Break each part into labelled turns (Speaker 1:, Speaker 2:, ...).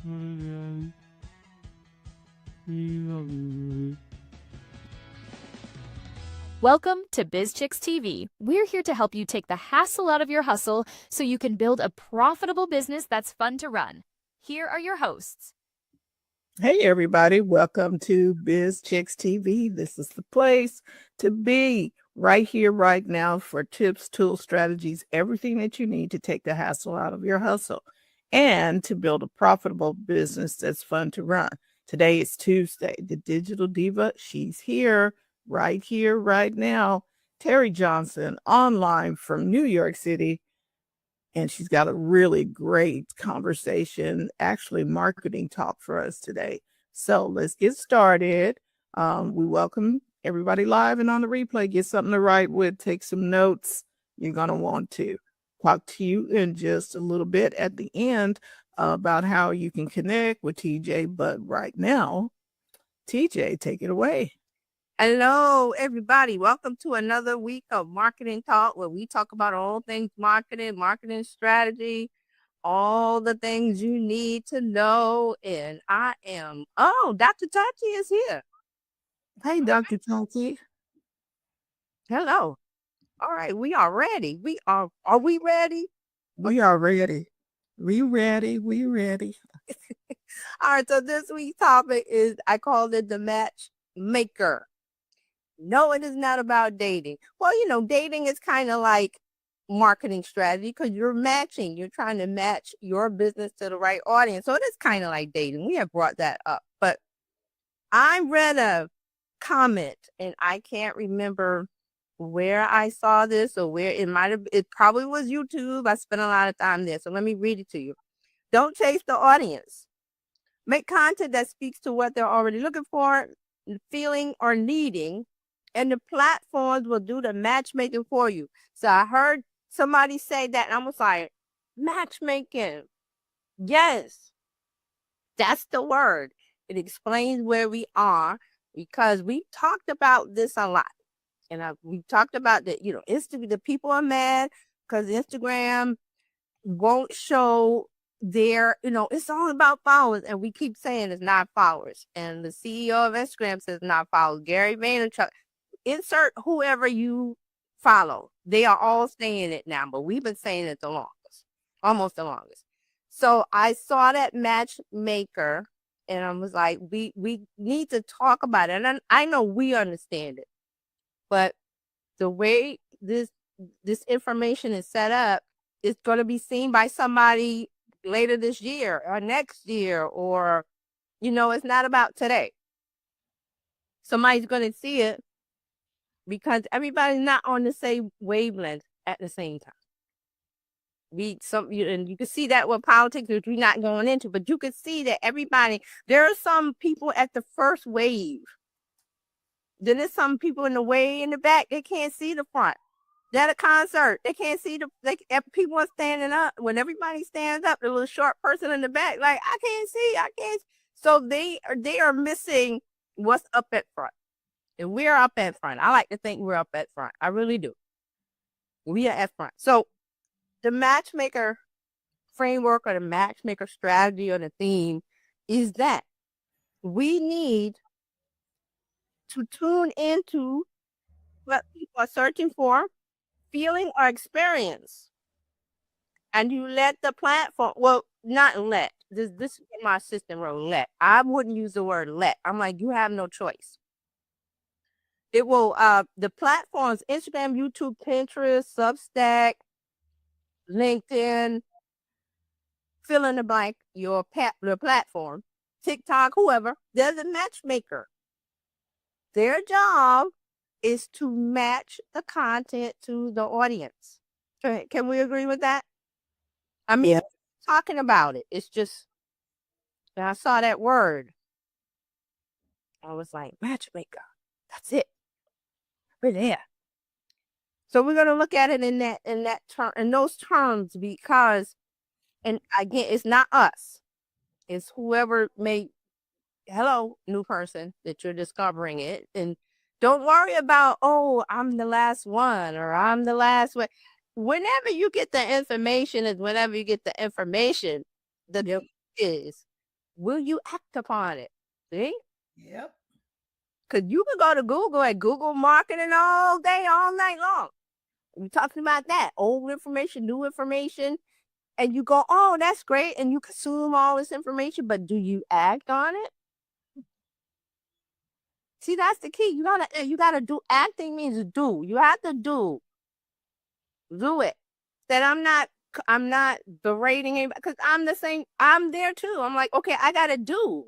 Speaker 1: Welcome to Bizchicks TV. We're here to help you take the hassle out of your hustle so you can build a profitable business that's fun to run. Here are your hosts.
Speaker 2: Hey, everybody. Welcome to Bizchicks TV. This is the place to be right here, right now for tips, tools, strategies, everything that you need to take the hassle out of your hustle and to build a profitable business that's fun to run. Today is Tuesday. The Digital Diva, she's here, right now. Terry Johnson, online from New York City. And she's got a really great conversation, actually marketing talk for us today. So let's get started. We welcome everybody live and on the replay. Get something to write with, take some notes. You're going to want to talk to you in just a little bit at the end about how you can connect with TJ. But right now, TJ, take it away.
Speaker 3: Hello, everybody. Welcome to another week of Marketing Talk, where we talk about all things marketing, marketing strategy, all the things you need to know. And Dr. Tati is here.
Speaker 2: Hey, Dr. Tati.
Speaker 3: Hello. All right, we are ready. Are we ready?
Speaker 2: We are ready. We ready.
Speaker 3: All right, so this week's topic is, I called it the matchmaker. No, it is not about dating. Well, dating is kind of like marketing strategy because you're matching. You're trying to match your business to the right audience. So it is kind of like dating. We have brought that up. But I read a comment, and I can't remember where I saw this or where it probably was YouTube. I spent a lot of time there. So let me read it to you. Don't chase the audience. Make content that speaks to what they're already looking for, feeling, or needing, and the platforms will do the matchmaking for you. So I heard somebody say that, and I was like, matchmaking. Yes, that's the word. It explains where we are because we talked about this a lot. And we talked about that, the people are mad because Instagram won't show it's all about followers. And we keep saying it's not followers. And the CEO of Instagram says not followers. Gary Vaynerchuk, insert whoever you follow. They are all saying it now, but we've been saying it the longest, almost the longest. So I saw that matchmaker, and I was like, we need to talk about it. And I know we understand it, but the way this information is set up, it's going to be seen by somebody later this year or next year, or, it's not about today. Somebody's going to see it because everybody's not on the same wavelength at the same time. And you can see that with politics, which we're not going into, but you can see that there are some people at the first wave. Then there's some people in the way in the back, they can't see the front. They're at a concert, they can't see people are standing up. When everybody stands up, the little short person in the back, like, I can't see. So they are missing what's up at front. And we're up at front. I like to think we're up at front. I really do. We are at front. So the matchmaker framework or the matchmaker strategy or the theme is that we need to tune into what people are searching for, feeling, or experience. And you let the platform, not let. This is my assistant wrote, let. I wouldn't use the word let. I'm like, you have no choice. It will, the platforms, Instagram, YouTube, Pinterest, Substack, LinkedIn, fill in the blank, your platform, TikTok, whoever, there's a matchmaker. Their job is to match the content to the audience. Can we agree with that? I mean, yeah. Talking about it, it's just, when I saw that word, I was like, matchmaker, that's it. We're there. So we're going to look at it in those terms, because, and again, it's not us. It's whoever hello, new person that you're discovering it. And don't worry about, I'm the last one or I'm the last one. Whenever you get the information is whenever you get the information, is will you act upon it? See?
Speaker 2: Yep.
Speaker 3: Because you can go to Google at Google marketing all day, all night long. We're talking about that old information, new information, and you go, oh, that's great, and you consume all this information, but do you act on it? See, that's the key. You gotta do. Acting means do. You have to do it. That I'm not berating anybody because I'm the same. I'm there too. I'm like, okay, I gotta do.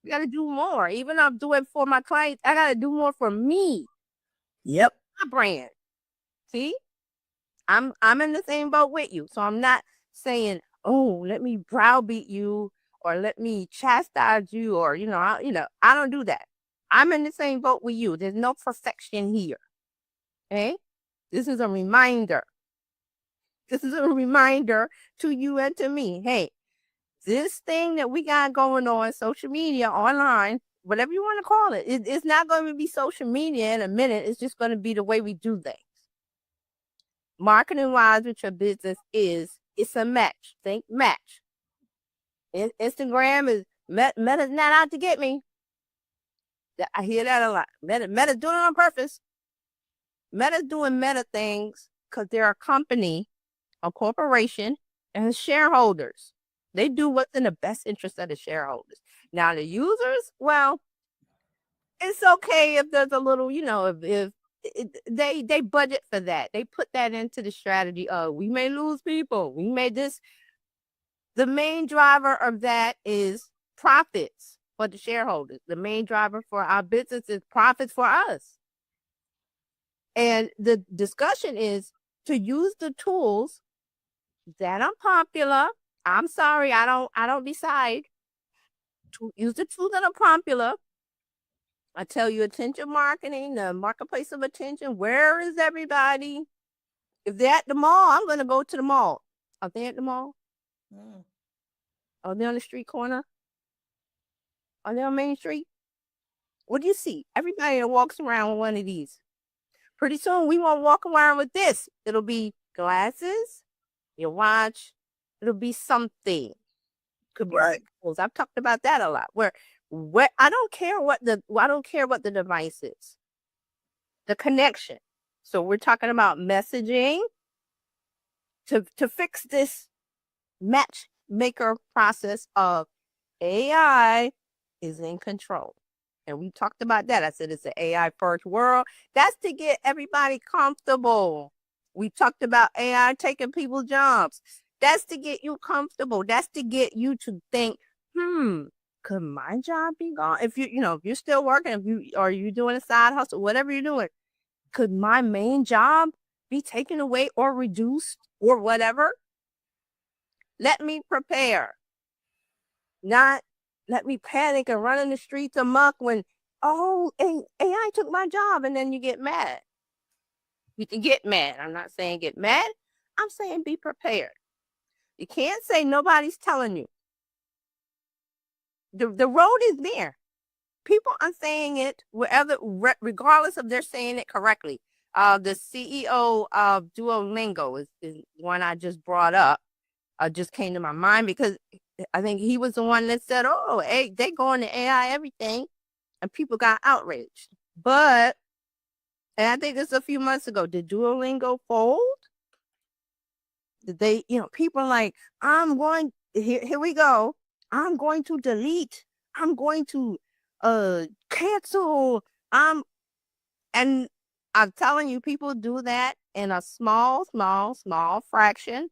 Speaker 3: You gotta do more. Even though I'm doing for my clients, I gotta do more for me.
Speaker 2: Yep.
Speaker 3: My brand. See, I'm in the same boat with you. So I'm not saying, oh, let me browbeat you or let me chastise you or I don't do that. I'm in the same boat with you. There's no perfection here. Okay? This is a reminder. This is a reminder to you and to me. Hey, this thing that we got going on, social media, online, whatever you want to call it, it's not going to be social media in a minute. It's just going to be the way we do things. Marketing wise with your business it's a match. Think match. Instagram is Meta's not out to get me. I hear that a lot. Meta's doing it on purpose. Meta's doing meta things because they're a company, a corporation, and shareholders. They do what's in the best interest of the shareholders. Now the users, well, it's okay if there's a little, if they budget for that. They put that into the strategy of we may lose people. We may this. The main driver of that is profits for the shareholders. The main driver for our business is profits for us. And the discussion is to use the tools that are popular. I'm sorry, I don't decide. To use the tools that are popular. I tell you, attention marketing, the marketplace of attention. Where is everybody? If they're at the mall, I'm going to go to the mall. Are they at the mall? Are they on the street corner? Are they on Main Street? What do you see? Everybody that walks around with one of these. Pretty soon, we won't walk around with this. It'll be glasses, your watch. It'll be something. Could be
Speaker 2: Right.
Speaker 3: tools. I've talked about that a lot. Where I don't care what the device is. The connection. So we're talking about messaging to fix this matchmaker process of AI is in control. And we talked about that. I said it's an AI first world. That's to get everybody comfortable. We talked about AI taking people's jobs. That's to get you comfortable. That's to get you to think, could my job be gone? If if you're still working, if you're doing a side hustle, whatever you're doing, could my main job be taken away or reduced or whatever? Let me prepare. Not let me panic and run in the streets amok when, AI took my job, and then you get mad. You can get mad. I'm not saying get mad. I'm saying be prepared. You can't say nobody's telling you. The road is there. People are saying it regardless of they're saying it correctly. The CEO of Duolingo is one I just brought up. Just came to my mind because I think he was the one that said, they going to AI everything, and people got outraged. And I think this a few months ago, did Duolingo fold? Did they, people are like, here we go. I'm going to delete. I'm going to cancel. And I'm telling you, people do that in a small fraction.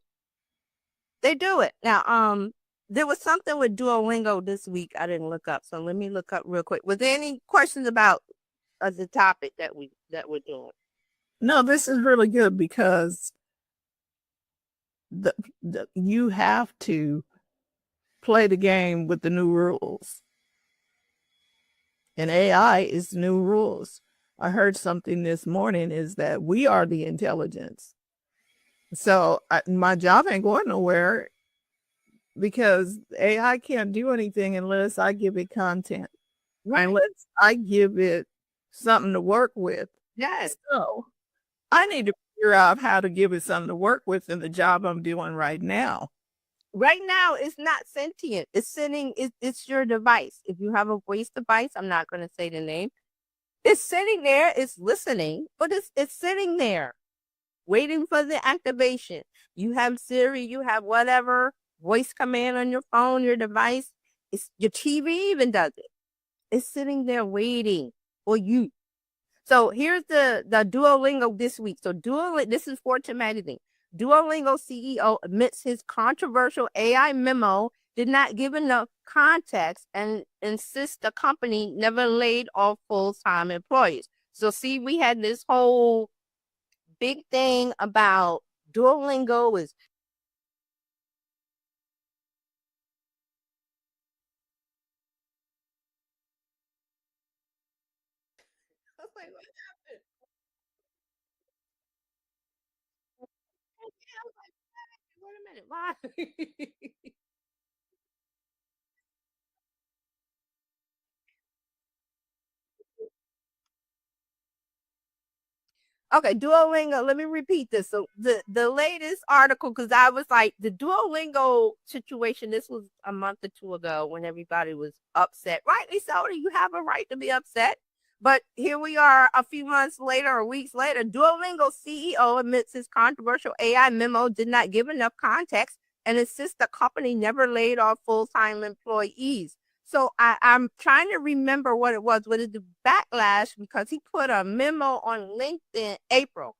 Speaker 3: They do it. Now, there was something with Duolingo this week I didn't look up, so let me look up real quick. Was there any questions about the topic that we're doing?
Speaker 2: No, this is really good because you have to play the game with the new rules. And AI is new rules. I heard something this morning is that we are the intelligence. So my job ain't going nowhere because AI can't do anything unless I give it content.
Speaker 3: Right.
Speaker 2: Unless I give it something to work with.
Speaker 3: Yes.
Speaker 2: So I need to figure out how to give it something to work with in the job I'm doing right now.
Speaker 3: right now it's not sentient. It's sitting, it's your device. If you have a voice device, I'm not going to say the name. It's sitting there, it's listening, but it's sitting there waiting for the activation. You have Siri, you have whatever voice command on your phone, your device. It's your TV even does it. It's sitting there waiting for you. So here's the Duolingo this week. So Duolingo, this is Fortune magazine. Duolingo CEO admits his controversial AI memo did not give enough context and insists the company never laid off full-time employees. So see, we had this whole big thing about Duolingo is I was like, what happened? I was like, wait a minute, why? Okay, Duolingo. Let me repeat this. So the latest article, because I was like the Duolingo situation. This was a month or two ago when everybody was upset. Rightly so. You have a right to be upset. But here we are, a few months later or weeks later. Duolingo CEO admits his controversial AI memo did not give enough context and insists the company never laid off full-time employees. So I'm trying to remember what it was. What is the backlash? Because he put a memo on LinkedIn April.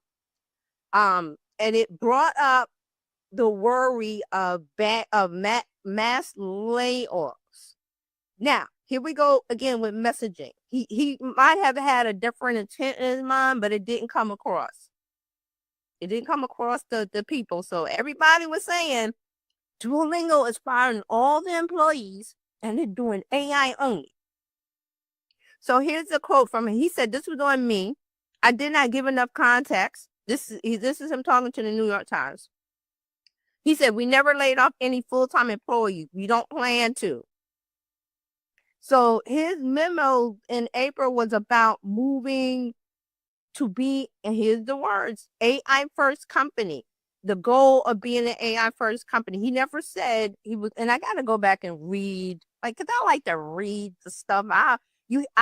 Speaker 3: And it brought up the worry of mass layoffs. Now, here we go again with messaging. He might have had a different intent in his mind, but it didn't come across. It didn't come across the people. So everybody was saying Duolingo is firing all the employees and they're doing AI only. So here's a quote from him. He said, "This was on me. I did not give enough context." This is him talking to the New York Times. He said, "We never laid off any full-time employees. We don't plan to." So his memo in April was about moving to be, and here's the words, AI first company. The goal of being an AI first company. He never said he was, and I got to go back and read, like, cause I like to read the stuff. I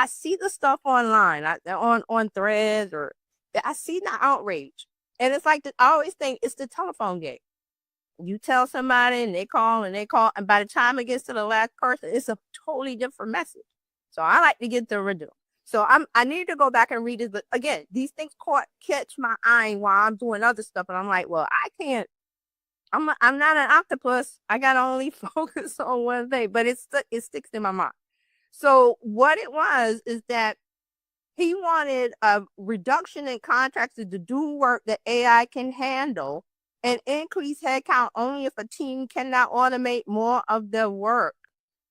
Speaker 3: see the stuff online, on threads, or I see the outrage, and it's like I always think it's the telephone game. You tell somebody and they call and they call, and by the time it gets to the last person, it's a totally different message. So I like to get the original. So I need to go back and read it, but again, these things catch my eye while I'm doing other stuff, and I'm like, well, I can't. I'm not an octopus. I gotta only focus on one thing, but it sticks in my mind. So what it was is that he wanted a reduction in contractors to do work that AI can handle and increase headcount only if a team cannot automate more of their work.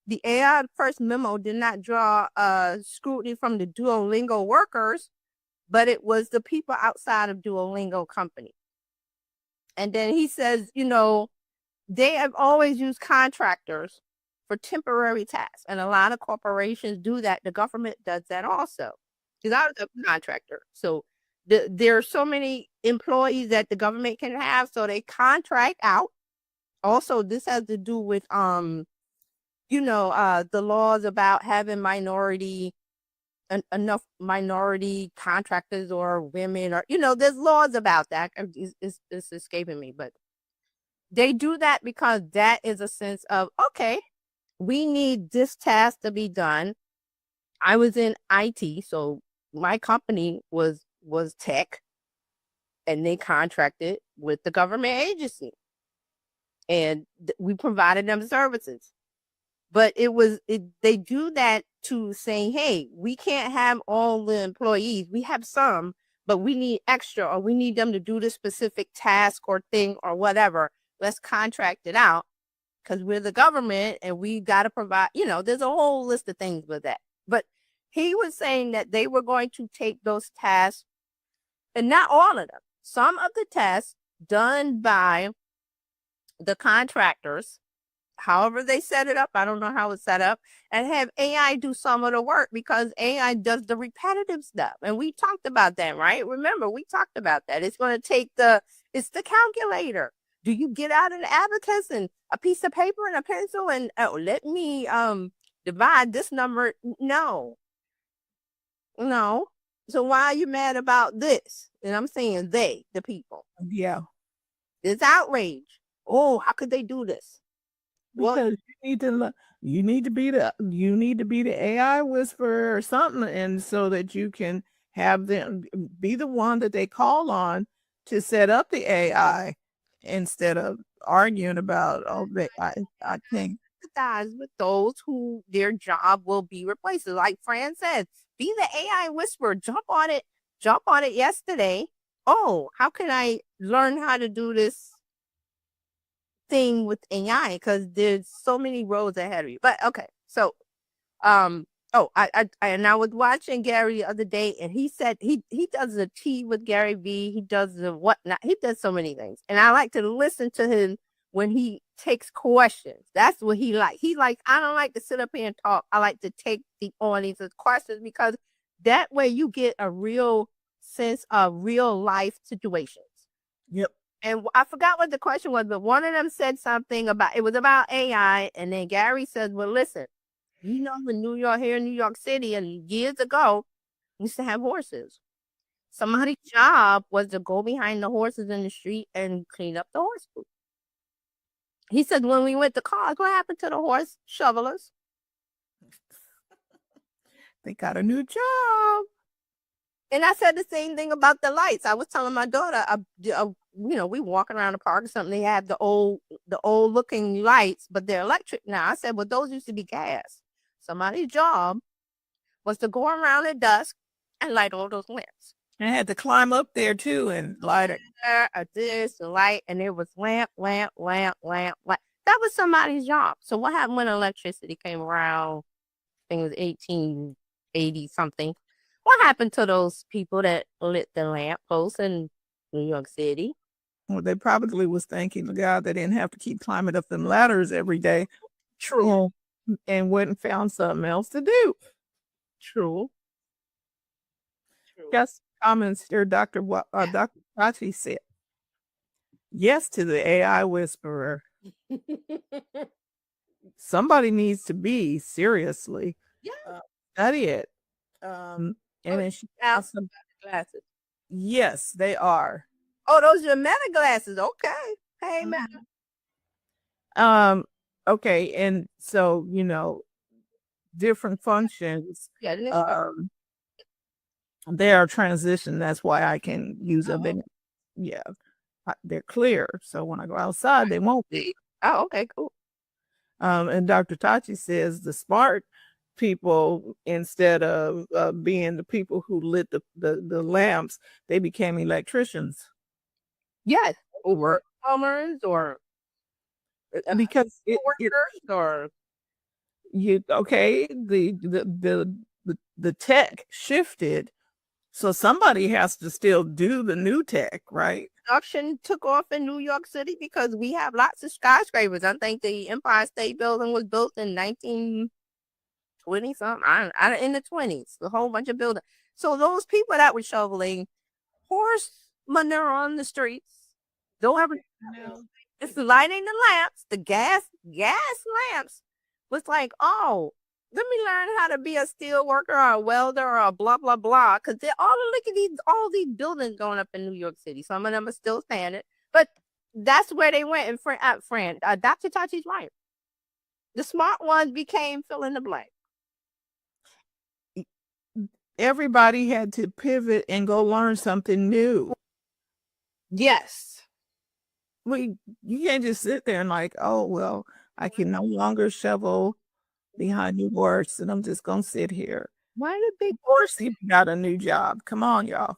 Speaker 3: The AI first memo did not draw scrutiny from the Duolingo workers, but it was the people outside of Duolingo company. And then he says, they have always used contractors for temporary tasks. And a lot of corporations do that. The government does that also. Because I was a contractor. So there are so many employees that the government can have. So they contract out. Also, this has to do with the laws about having enough minority contractors or women, or there's laws about that. It's escaping me, but they do that because that is a sense of, okay, we need this task to be done. I was in IT, so my company was tech, and they contracted with the government agency, and we provided them services. But they do that to say, hey, we can't have all the employees. We have some, but we need extra, or we need them to do this specific task or thing or whatever. Let's contract it out because we're the government and we got to provide, there's a whole list of things with that. But he was saying that they were going to take those tasks, and not all of them, some of the tasks done by the contractors, however they set it up, I don't know how it's set up, and have AI do some of the work, because AI does the repetitive stuff. And we talked about that, right? Remember, we talked about that. It's going to take it's the calculator. Do you get out an abacus and a piece of paper and a pencil and let me divide this number? No. No. So why are you mad about this? And I'm saying they, the people.
Speaker 2: Yeah.
Speaker 3: It's outrage. Oh, how could they do this? Well,
Speaker 2: Because you need to be the AI whisperer or something, and so that you can have them be the one that they call on to set up the AI instead of arguing about, oh, I think.
Speaker 3: sympathize with those who their job will be replaced. Like Fran said, be the AI whisperer. Jump on it yesterday. Oh, how can I learn how to do this thing with AI? Because there's so many roads ahead of you. But okay, so and I was watching Gary the other day, and he said he does the tea with Gary V. He does the whatnot. He does so many things, and I like to listen to him when he takes questions. That's what he like. He like, I don't like to sit up here and talk. I like to take the audience's questions, because that way you get a real sense of real life situations.
Speaker 2: Yep.
Speaker 3: And I forgot what the question was, but one of them said something about, it was about AI, and then Gary says, well, listen, you know, in New York City, and years ago, we used to have horses. Somebody's job was to go behind the horses in the street and clean up the horse poop. He said, when we went to college, what happened to the horse shovelers?
Speaker 2: They got a new job.
Speaker 3: And I said the same thing about the lights. I was telling my daughter, we walking around the park or something. They have the old looking lights, but they're electric now. I said, well, those used to be gas. Somebody's job was to go around at dusk and light all those lamps.
Speaker 2: I had to climb up there too and light it.
Speaker 3: This, the light, and it was lamp. That was somebody's job. So what happened when electricity came around? I think it was 1880 something. What happened to those people that lit the lamp posts in New York City?
Speaker 2: Well, they probably was thanking the God they didn't have to keep climbing up them ladders every day.
Speaker 3: True.
Speaker 2: And went and found something else to do.
Speaker 3: True.
Speaker 2: Yes, comments here, Dr. Fauci said yes to the AI whisperer. Somebody needs to be seriously study it. And then she has some
Speaker 3: glasses.
Speaker 2: Yes, they are.
Speaker 3: Oh, those are Meta glasses. Okay. Hey,
Speaker 2: Meta. Okay, and so different functions.
Speaker 3: Yeah,
Speaker 2: they are transition. That's why I can use them. Yeah, they're clear. So when I go outside, they won't be.
Speaker 3: Oh, okay, cool.
Speaker 2: And Dr. Tachi says the smart people, instead of being the people who lit the lamps, they became electricians.
Speaker 3: Yes, or plumbers, or
Speaker 2: because
Speaker 3: or
Speaker 2: the tech shifted, so somebody has to still do the new tech, right?
Speaker 3: Production took off in New York City because we have lots of skyscrapers. I think the Empire State Building was built in 1920 something. In the 20s, a whole bunch of buildings. So those people that were shoveling horse manure on the streets, don't have it's lighting the lamps, the gas lamps, was like, oh, let me learn how to be a steel worker or a welder or a blah blah blah. Because look at all these buildings going up in New York City. Some of them are still standing, but that's where they went. And Dr. Tachi's right. The smart ones became fill in the blank.
Speaker 2: Everybody had to pivot and go learn something new.
Speaker 3: Yes.
Speaker 2: You can't just sit there and like, oh, well, I can no longer shovel behind the horse and I'm just going to sit here.
Speaker 3: Why the big
Speaker 2: horse even got a new job? Come on, y'all.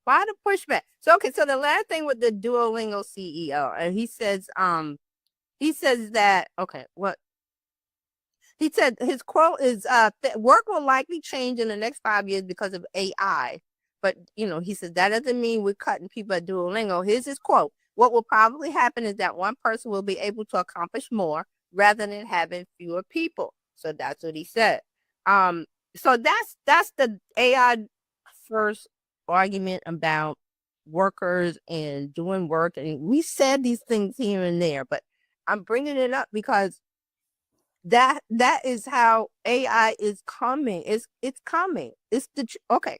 Speaker 3: Why the pushback? So, okay, so the last thing with the Duolingo CEO, and he says that, okay, what? He said his quote is, work will likely change in the next 5 years because of AI. But, he says that doesn't mean we're cutting people at Duolingo. Here's his quote. What will probably happen is that one person will be able to accomplish more rather than having fewer people. So that's what he said. So that's the AI first argument about workers and doing work. And we said these things here and there, but I'm bringing it up because that is how AI is coming. It's coming. It's okay.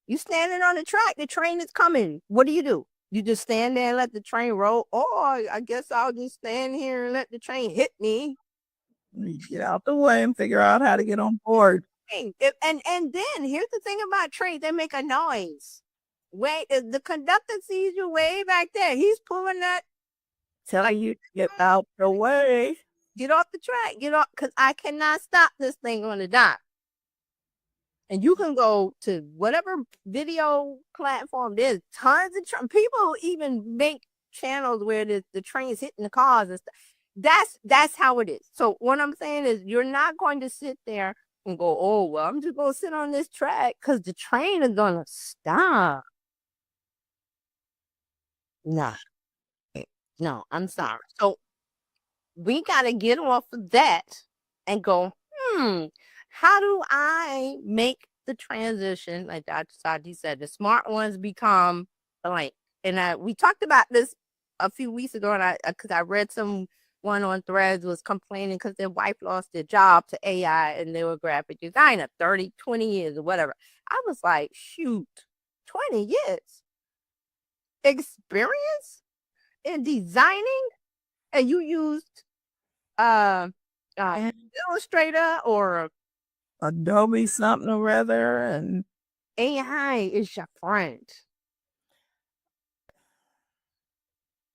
Speaker 3: You standing on the track, the train is coming. What do? You just stand there and let the train roll? Or I guess I'll just stand here and let the train hit me.
Speaker 2: You get out the way and figure out how to get on board.
Speaker 3: And then here's the thing about trains, they make a noise. Wait, the conductor sees you way back there. He's pulling that,
Speaker 2: telling you to get out the way.
Speaker 3: Get off the track, get off, because I cannot stop this thing on the dime. And you can go to whatever video platform. There's tons of people even make channels where the train's hitting the cars and stuff. That's how it is. So what I'm saying is, you're not going to sit there and go, oh well, I'm just gonna sit on this track because the train is gonna stop. Nah, no, I'm sorry. So we gotta get off of that and go, how do I make the transition? Like Dr. Sadi said, the smart ones become blank. And we talked about this a few weeks ago, and because I read someone on Threads was complaining because their wife lost their job to AI and they were a graphic designer, 30, 20 years or whatever. I was like, shoot, 20 years experience in designing, and you used Illustrator or
Speaker 2: Adobe something or other, and
Speaker 3: AI is your friend.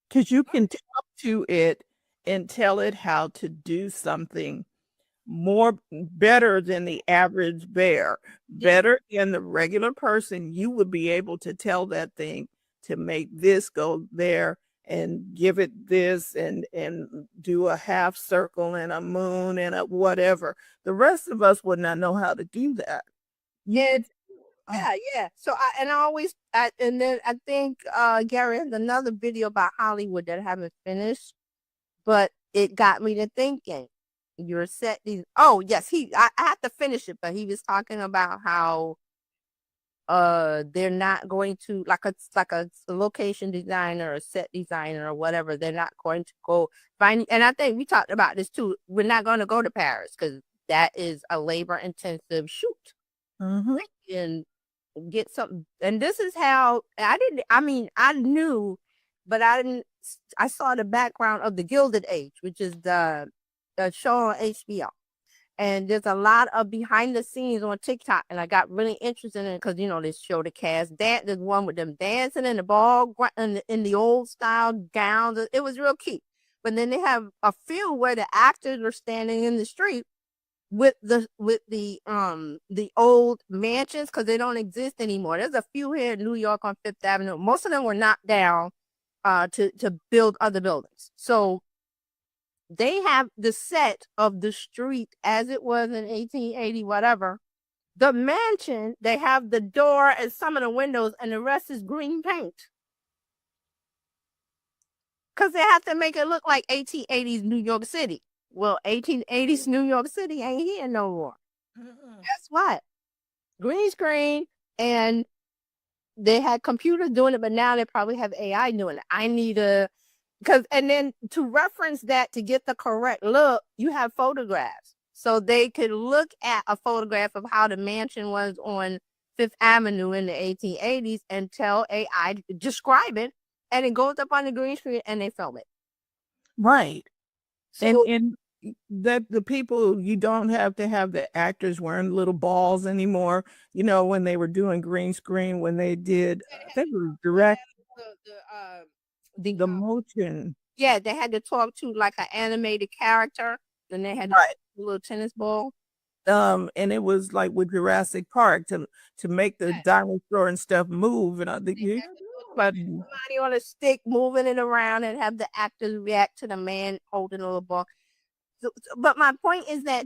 Speaker 2: Because you can talk to it and tell it how to do something better than the average bear, better than the regular person. You would be able to tell that thing to make this go there and give it this and do a half circle and a moon and a whatever. The rest of us would not know how to do that.
Speaker 3: Yeah. So and then I think Gary has another video about Hollywood that I haven't finished, but it got me to thinking. You're set these. Oh yes, I have to finish it, but he was talking about how they're not going to, like a location designer or set designer or whatever, they're not going to go find. And I think we talked about this too. We're not going to go to Paris because that is a labor intensive shoot. And get something. And this is how I knew, but I saw the background of The Gilded Age, which is the show on HBO. And there's a lot of behind the scenes on TikTok, and I got really interested in it because they show the cast. There's one with them dancing in the ball in the old style gowns. It was real cute. But then they have a few where the actors are standing in the street with the old mansions because they don't exist anymore. There's a few here in New York on Fifth Avenue. Most of them were knocked down to build other buildings. So they have the set of the street as it was in 1880, whatever. The mansion, they have the door and some of the windows, and the rest is green paint. Because they have to make it look like 1880s New York City. Well, 1880s New York City ain't here no more. Guess what? Green screen, and they had computers doing it, but now they probably have AI doing it. I need and then to reference that, to get the correct look, you have photographs. So they could look at a photograph of how the mansion was on Fifth Avenue in the 1880s and tell AI, describe it, and it goes up on the green screen and they film it.
Speaker 2: Right. So, and that the people, you don't have to have the actors wearing little balls anymore. When they were doing green screen, when they did, I think it was direct the motion.
Speaker 3: Yeah, they had to talk to like an animated character. Then they had a little tennis ball.
Speaker 2: And it was like with Jurassic Park to make the dinosaur and stuff move. And I think
Speaker 3: somebody on a stick moving it around and have the actors react to the man holding a little ball. But my point is that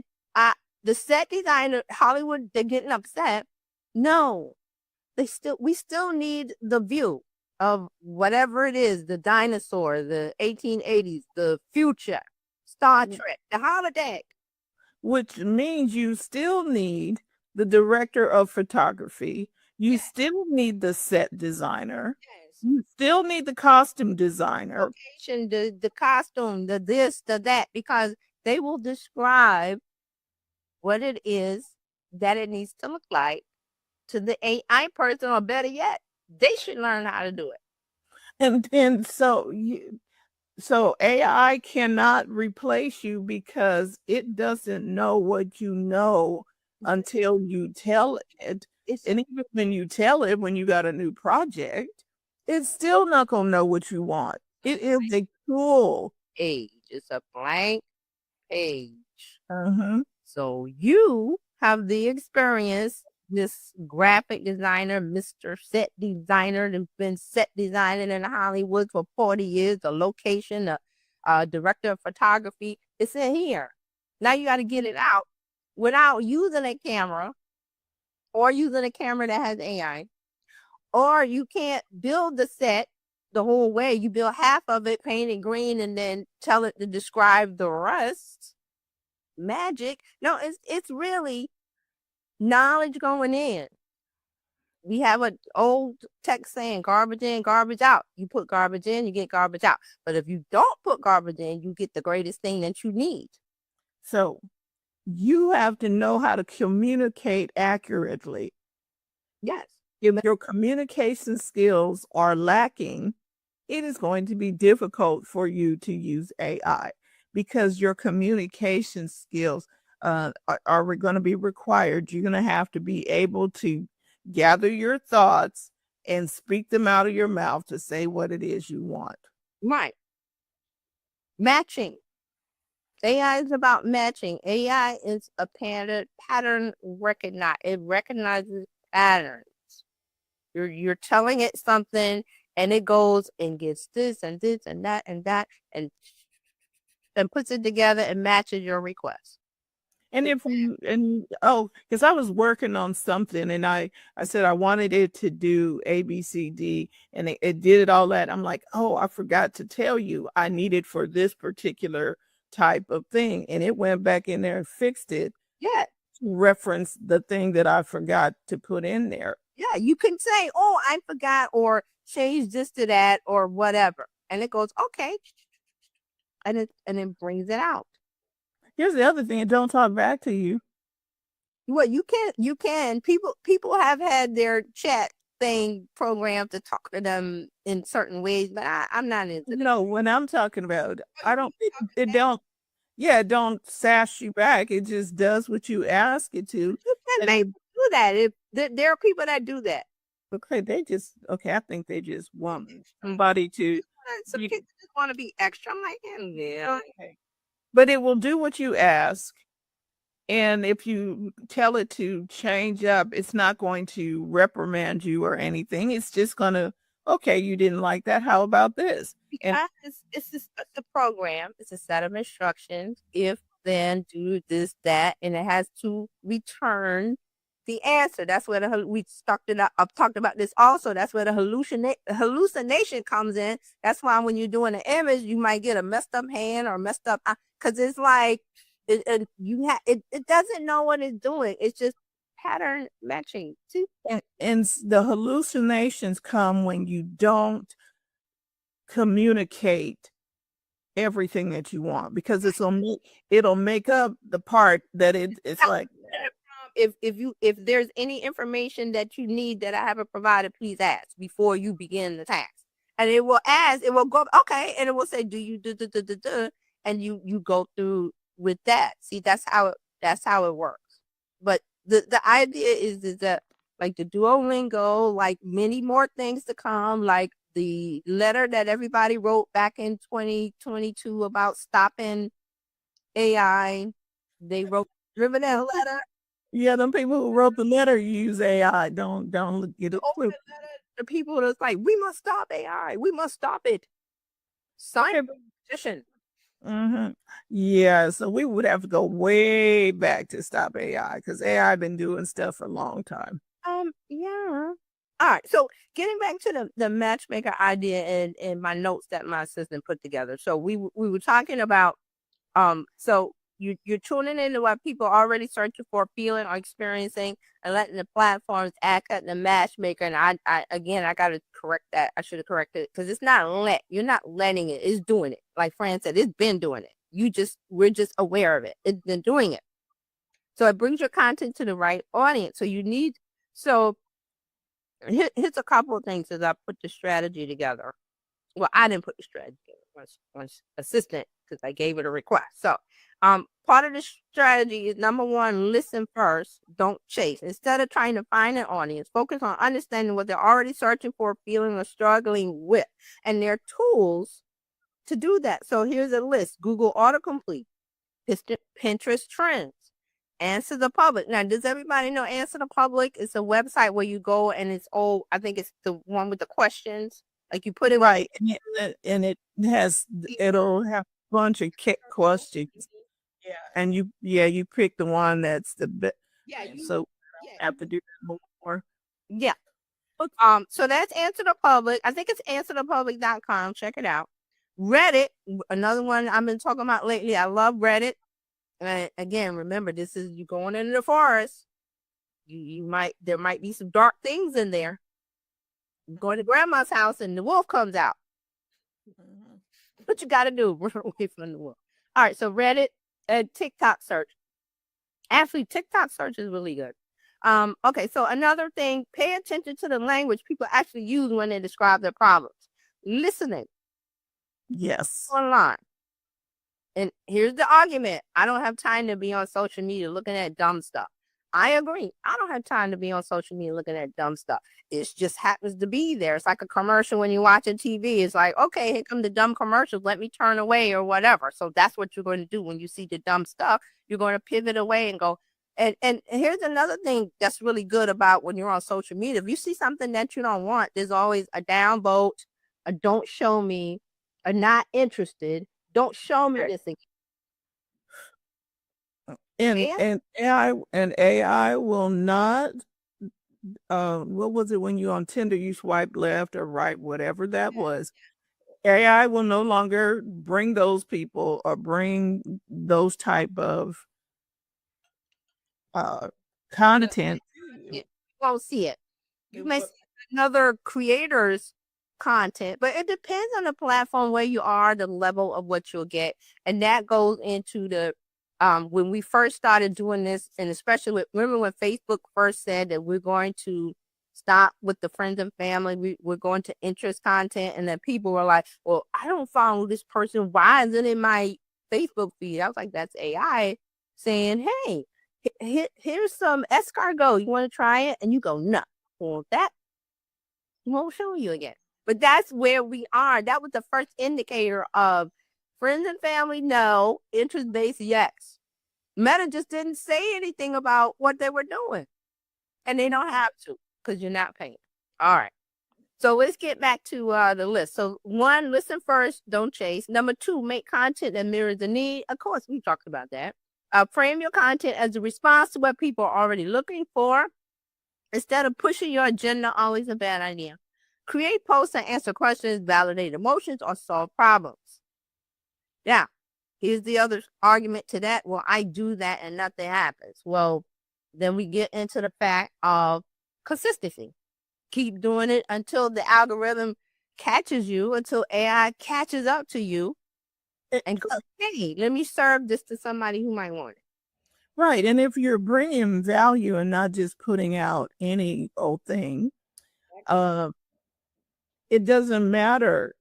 Speaker 3: the set designer, Hollywood, they're getting upset. No, we still need the view of whatever it is, the dinosaur, the 1880s, the future, Star Trek, the holodeck.
Speaker 2: Which means you still need the director of photography. You still need the set designer. You still need the costume designer.
Speaker 3: location, the costume, the this, the that, because they will describe what it is that it needs to look like to the AI person, or better yet, they should learn how to do it.
Speaker 2: And then so AI cannot replace you because it doesn't know what you know until you tell it.
Speaker 3: It's
Speaker 2: And even when you tell it, when you got a new project, it's still not gonna know what you want. It is a tool.
Speaker 3: page. It's a blank page.
Speaker 2: Uh-huh.
Speaker 3: So you have the experience, this graphic designer, Mr. Set Designer, that's been set designing in Hollywood for 40 years, the location, the director of photography. It's in here. Now you got to get it out without using a camera or using a camera that has AI. Or you can't build the set the whole way. You build half of it, paint it green, and then tell it to describe the rest. Magic. No, it's really knowledge going in. We have an old text saying garbage in, garbage out. You put garbage in, you get garbage out. But if you don't put garbage in, you get the greatest thing that you need.
Speaker 2: So you have to know how to communicate accurately.
Speaker 3: Yes.
Speaker 2: If your communication skills are lacking, it is going to be difficult for you to use AI because your communication skills are going to be required. You're going to have to be able to gather your thoughts and speak them out of your mouth to say what it is you want.
Speaker 3: Right. Matching. AI is about matching. AI is a pattern recognize. It recognizes patterns. You're telling it something, and it goes and gets this and this and that and puts it together and matches your request.
Speaker 2: And because I was working on something and I said I wanted it to do ABCD and it did all that. I'm like, oh, I forgot to tell you I need it for this particular type of thing. And it went back in there and fixed it
Speaker 3: Yeah.
Speaker 2: to reference the thing that I forgot to put in there.
Speaker 3: Yeah. You can say, oh, I forgot, or change this to that, or whatever. And it goes, okay. And it brings it out.
Speaker 2: Here's the other thing, it don't talk back to you.
Speaker 3: Well, you can. People have had their chat thing programmed to talk to them in certain ways, but I'm not into that.
Speaker 2: No, when I'm talking about, I don't, it don't, yeah, it don't sass you back. It just does what you ask it to.
Speaker 3: And they do that. There are people that do that.
Speaker 2: Okay, I think they just want somebody to.
Speaker 3: Some kids just want to be extra. I'm like, yeah.
Speaker 2: Okay. But it will do what you ask. And if you tell it to change up, it's not going to reprimand you or anything. It's just going to, okay, you didn't like that. How about this? And
Speaker 3: Because it's a program. It's a set of instructions. If, then, do this, that, and it has to return the answer. That's where I've talked about this also. That's where the hallucination comes in. That's why when you're doing an image, you might get a messed up hand or messed up, because it's like it doesn't know what it's doing. It's just pattern matching too.
Speaker 2: and the hallucinations come when you don't communicate everything that you want because it'll make up the part that it's like
Speaker 3: If there's any information that you need that I haven't provided, please ask before you begin the task. And it will go, okay, and it will say, do you do, and you go through with that. See, that's how it works. But the idea is that, like the Duolingo, like many more things to come, like the letter that everybody wrote back in 2022 about stopping AI. They wrote driven that letter.
Speaker 2: yeah, them people who wrote the letter use AI. Don't get it.
Speaker 3: The people that's like, we must stop AI. We must stop it. Sign petition.
Speaker 2: Mm-hmm. Yeah, so we would have to go way back to stop AI because AI been doing stuff for a long time.
Speaker 3: Yeah. All right. So getting back to the matchmaker idea and my notes that my assistant put together. So we were talking about so You're tuning into what people are already searching for, feeling, or experiencing, and letting the platforms act as the matchmaker. And I got to correct that. I should have corrected it because it's not you're not letting it. It's doing it. Like Fran said, it's been doing it. We're just aware of it. It's been doing it. So it brings your content to the right audience. So here's a couple of things as I put the strategy together. Well, I didn't put the strategy together. My assistant, because I gave it a request. So part of the strategy is number one, listen first, don't chase. Instead of trying to find an audience, focus on understanding what they're already searching for, feeling, or struggling with. And there are tools to do that. So here's a list: Google autocomplete, Pinterest trends, Answer the Public. Now, does everybody know Answer the Public? It's a website where you go and it's I think it's the one with the questions. Like you put it
Speaker 2: right, and it'll have a bunch of questions. Yeah, and you pick the one that's the best.
Speaker 3: Yeah,
Speaker 2: so have to do more.
Speaker 3: Yeah. So that's Answer the Public. I think it's answerthepublic.com. Check it out. Reddit, another one I've been talking about lately. I love Reddit. And again, remember, this is you going into the forest. There might be some dark things in there. You go to grandma's house and the wolf comes out. What you got to do? Run away from the wolf. All right. So Reddit and TikTok search. Actually, TikTok search is really good. Okay. So another thing, pay attention to the language people actually use when they describe their problems. Listening.
Speaker 2: Yes.
Speaker 3: Online. And here's the argument. I don't have time to be on social media looking at dumb stuff. I agree. I don't have time to be on social media looking at dumb stuff. It just happens to be there. It's like a commercial when you're watching TV. It's like, okay, here come the dumb commercials. Let me turn away or whatever. So that's what you're going to do when you see the dumb stuff. You're going to pivot away and go. And here's another thing that's really good about when you're on social media. If you see something that you don't want, there's always a downvote, a don't show me, a not interested. Don't show me this again.
Speaker 2: And AI will not. What was it when you on Tinder? You swipe left or right, whatever that was. AI will no longer bring those people or bring those type of content.
Speaker 3: You won't see it. You may see another creator's content, but it depends on the platform where you are, the level of what you'll get, and that goes into the when we first started doing this, and especially remember when Facebook first said that we're going to stop with the friends and family, we're going to interest content, and then people were like, well, I don't follow this person, why is it in my Facebook feed? I was like, that's AI saying, hey, here's some escargot, you want to try it? And you go, no, well, that won't show you again. But that's where we are. That was the first indicator of friends and family, no, interest-based, yes. Meta just didn't say anything about what they were doing. And they don't have to because you're not paying. All right. So let's get back to the list. So 1, listen first, don't chase. Number 2, make content that mirrors the need. Of course, we talked about that. Frame your content as a response to what people are already looking for. Instead of pushing your agenda, always a bad idea. Create posts and answer questions, validate emotions, or solve problems. Now, here's the other argument to that. Well, I do that and nothing happens. Well, then we get into the fact of consistency. Keep doing it until the algorithm catches you, until AI catches up to you and goes, hey, let me serve this to somebody who might want it.
Speaker 2: Right. And if you're bringing value and not just putting out any old thing, it doesn't matter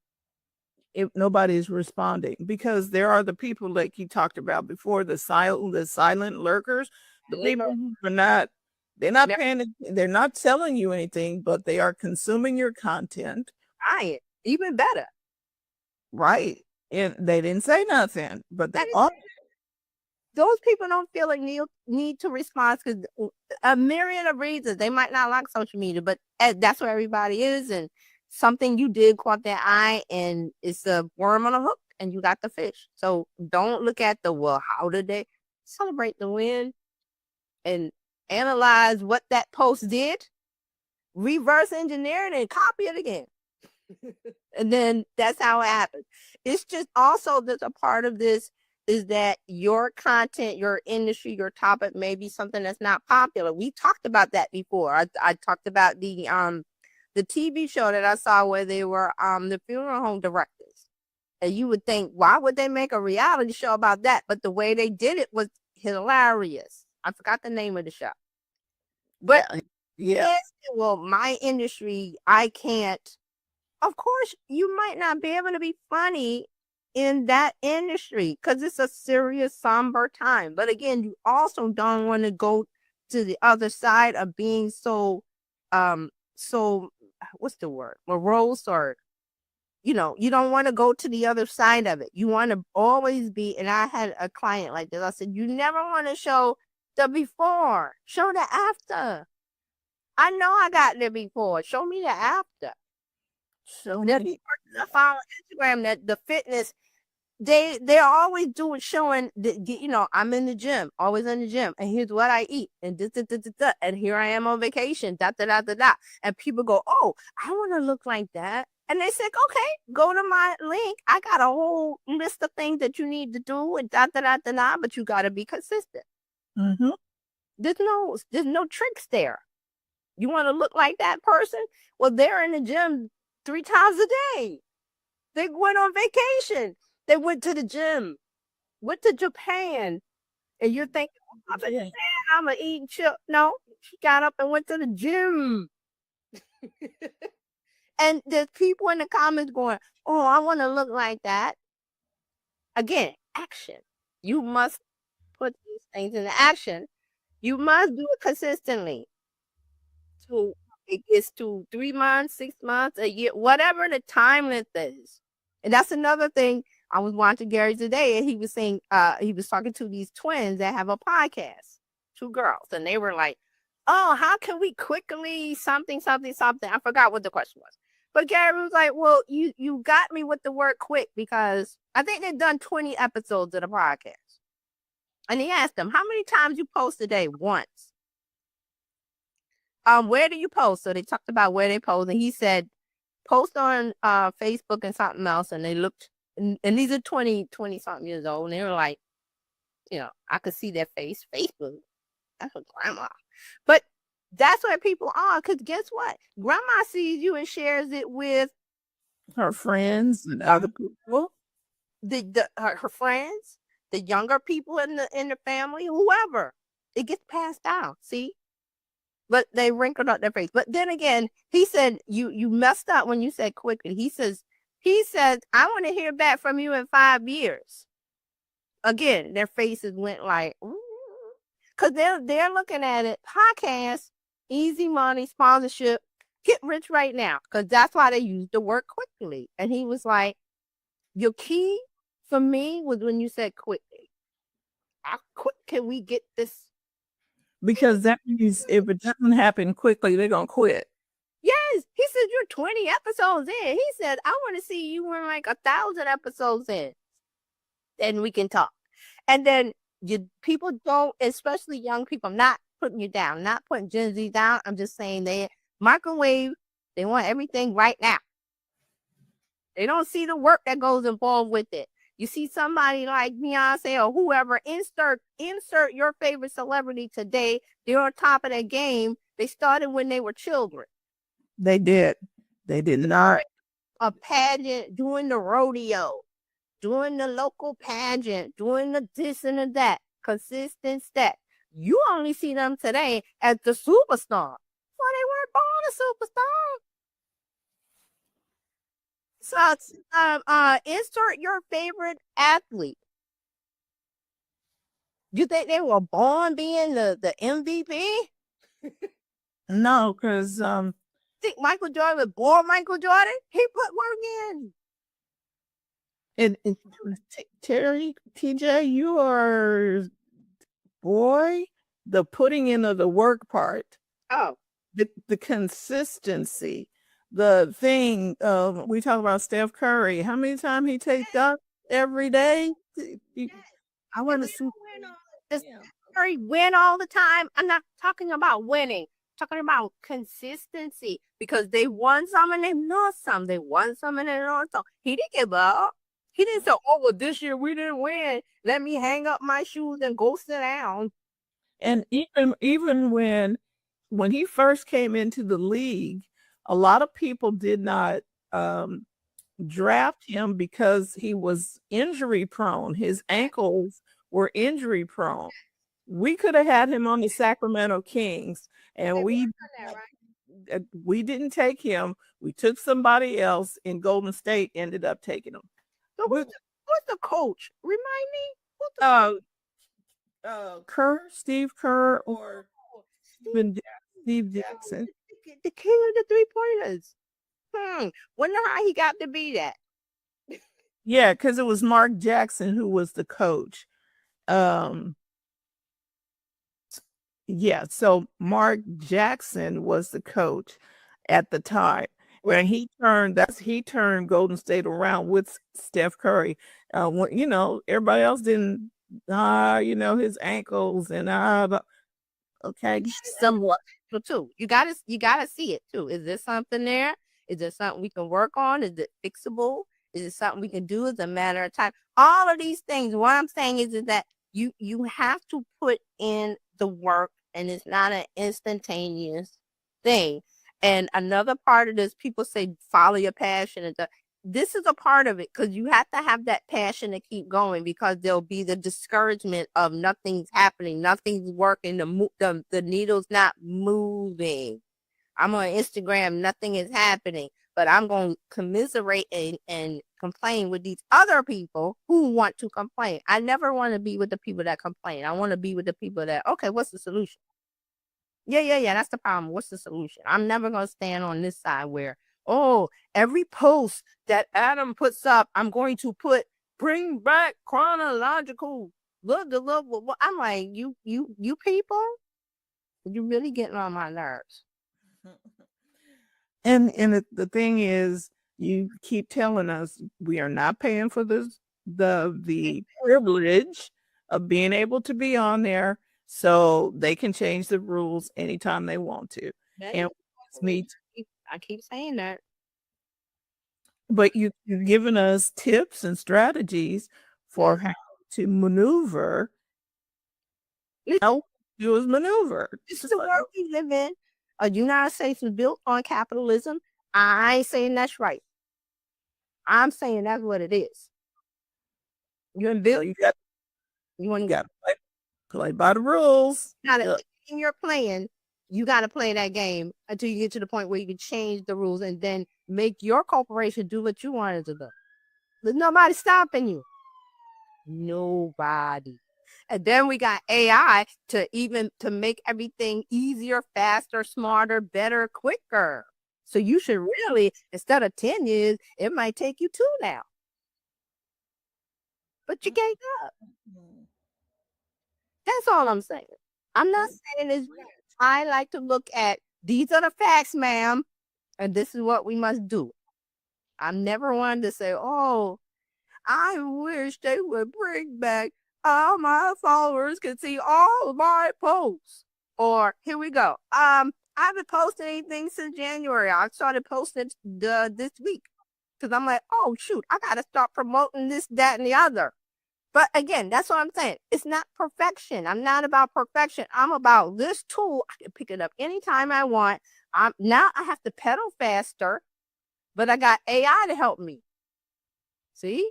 Speaker 2: if nobody's responding, because there are the people like you talked about before, the silent lurkers, the people who they're not paying, they're not selling you anything, but they are consuming your content.
Speaker 3: Right. Even better.
Speaker 2: Right. And they didn't say nothing, but
Speaker 3: those people don't feel like need to respond because a myriad of reasons. They might not like social media, but that's where everybody is. And something you did caught their eye, and it's a worm on a hook, and you got the fish. So don't look at how did they celebrate the win and analyze what that post did, reverse engineer it and copy it again. And then that's how it happens. It's just also there's a part of this is that your content, your industry, your topic may be something that's not popular. We talked about that before. I talked about the TV show that I saw where they were the funeral home directors. And you would think, why would they make a reality show about that? But the way they did it was hilarious. I forgot the name of the show. But
Speaker 2: Yeah.
Speaker 3: yes, well, my industry, I can't. Of course, you might not be able to be funny in that industry because it's a serious, somber time. But again, you also don't want to go to the other side of being so what's the word? Morose, or you don't want to go to the other side of it. You want to always be, and I had a client like this. I said, you never want to show the before, show the after. I know I got there before. Show me the after.
Speaker 2: So
Speaker 3: That
Speaker 2: many.
Speaker 3: I follow Instagram, that the fitness, they're always showing I'm in the gym, always in the gym, and here's what I eat, and and here I am on vacation, da da da da da. And people go, oh, I want to look like that. And they said, okay, go to my link. I got a whole list of things that you need to do, and da da da da da. But you got to be consistent.
Speaker 2: Mm-hmm.
Speaker 3: There's no tricks there. You want to look like that person? Well, they're in the gym 3 times a day. They went on vacation. They went to the gym, went to Japan. And you're thinking, I'm going to eat and chill. No, she got up and went to the gym. And there's people in the comments going, oh, I want to look like that. Again, action. You must put these things into action. You must do it consistently. So it gets to 3 months, 6 months, a year, whatever the time length is. And that's another thing. I was watching Gary today, and he was saying, he was talking to these twins that have a podcast, 2 girls, and they were like, oh, how can we quickly something. I forgot what the question was. But Gary was like, well, you got me with the word quick, because I think they've done 20 episodes of the podcast. And he asked them, how many times you post a day? Once. Where do you post? So they talked about where they post, and he said, post on Facebook and something else. And they looked, and these are 20 something years old, and they were like, I could see their face. Facebook, that's a grandma. But that's where people are, because guess what? Grandma sees you and shares it with
Speaker 2: her friends and other people.
Speaker 3: Her friends, the younger people in the family, whoever. It gets passed down. See? But they wrinkled up their face. But then again, he said, you messed up when you said quickly. He said, I want to hear back from you in 5 years. Again, their faces went like, because they're looking at it, podcast, easy money, sponsorship, get rich right now. Because that's why they use the word quickly. And he was like, your key for me was when you said quickly. How quick can we get this?
Speaker 2: Because that means if it doesn't happen quickly, they're going to quit.
Speaker 3: Yes. He said, you're 20 episodes in. He said, I want to see you in like 1,000 episodes in. Then we can talk. And then people don't, especially young people, I'm not putting you down, not putting Gen Z down. I'm just saying they microwave. They want everything right now. They don't see the work that goes involved with it. You see somebody like Beyonce or whoever, insert your favorite celebrity today. They're on top of their game. They started when they were children.
Speaker 2: They did. They did not.
Speaker 3: A pageant, doing the rodeo, doing the local pageant, doing the this and the that. Consistent step. You only see them today as the superstar. Well, they weren't born a superstar. So, insert your favorite athlete. You think they were born being the MVP?
Speaker 2: No, because
Speaker 3: Think Michael Jordan was born Michael Jordan? He put work in.
Speaker 2: Terry, TJ, you are, boy, the putting in of the work part.
Speaker 3: Oh,
Speaker 2: The consistency, the thing. We talk about Steph Curry. How many times he takes up every day? I want to see.
Speaker 3: Does Curry win all the time? I'm not talking about winning. I'm talking about consistency, because they won some and they lost some. They won some and they lost some. He didn't give up. He didn't say, "Oh, well, this year we didn't win. Let me hang up my shoes and go sit down."
Speaker 2: And even when he first came into the league, a lot of people did not um, draft him because he was injury prone. His ankles were injury prone. We could have had him on the Sacramento Kings, and
Speaker 3: They worked on that, right?
Speaker 2: we didn't take him. We took somebody else, and Golden State ended up taking him.
Speaker 3: So who's the coach? Remind me. Who's the
Speaker 2: Uh, Steve Kerr, or
Speaker 3: coach?
Speaker 2: Steve, Steve Jackson.
Speaker 3: The king of the 3-pointers. Wonder how he got to be that.
Speaker 2: Yeah, because it was Mark Jackson who was the coach. Um, yeah, so Mark Jackson was the coach at the time. When he turned Golden State around with Steph Curry. Everybody else didn't, his ankles and okay.
Speaker 3: Somewhat too. You gotta see it too. Is there something there? Is there something we can work on? Is it fixable? Is it something we can do? As a matter of time? All of these things. What I'm saying is that you have to put in the work, and it's not an instantaneous thing. And another part of this, people say follow your passion, and this is a part of it, because you have to have that passion to keep going, because there'll be the discouragement of nothing's happening, nothing's working, the needle's not moving. I'm on Instagram, nothing is happening, but I'm going to commiserate and complain with these other people who want to complain. I never want to be with the people that complain. I want to be with the people that, okay, what's the solution? Yeah, that's the problem. What's the solution? I'm never going to stand on this side where, oh, every post that Adam puts up, I'm going to bring back chronological. Look. I'm like, you people, you're really getting on my nerves.
Speaker 2: And the thing is, you keep telling us we are not paying for the privilege of being able to be on there, so they can change the rules anytime they want to. And
Speaker 3: I keep saying that.
Speaker 2: But you've given us tips and strategies for how to maneuver. How do is maneuver.
Speaker 3: This is the world we live in. A United States was built on capitalism. I ain't saying that's right. I'm saying that's what it is. You're in built. You want to
Speaker 2: play by the rules.
Speaker 3: Now, the game you're playing, you got to play that game until you get to the point where you can change the rules and then make your corporation do what you want it to do. There's nobody stopping you. Nobody. And then we got AI to make everything easier, faster, smarter, better, quicker. So you should really, instead of 10 years, it might take you 2 now. But you gave up. That's all I'm saying. I'm not saying it's right. I like to look at, these are the facts, ma'am, and this is what we must do. I'm never one to say, oh, I wish they would bring back all my followers could see all of my posts. Or here we go. I haven't posted anything since January. I started posting this week because I'm like, oh shoot, I gotta start promoting this, that, and the other. But again, that's what I'm saying. It's not perfection. I'm not about perfection. I'm about this tool. I can pick it up anytime I want. Now I have to pedal faster, but I got AI to help me. See?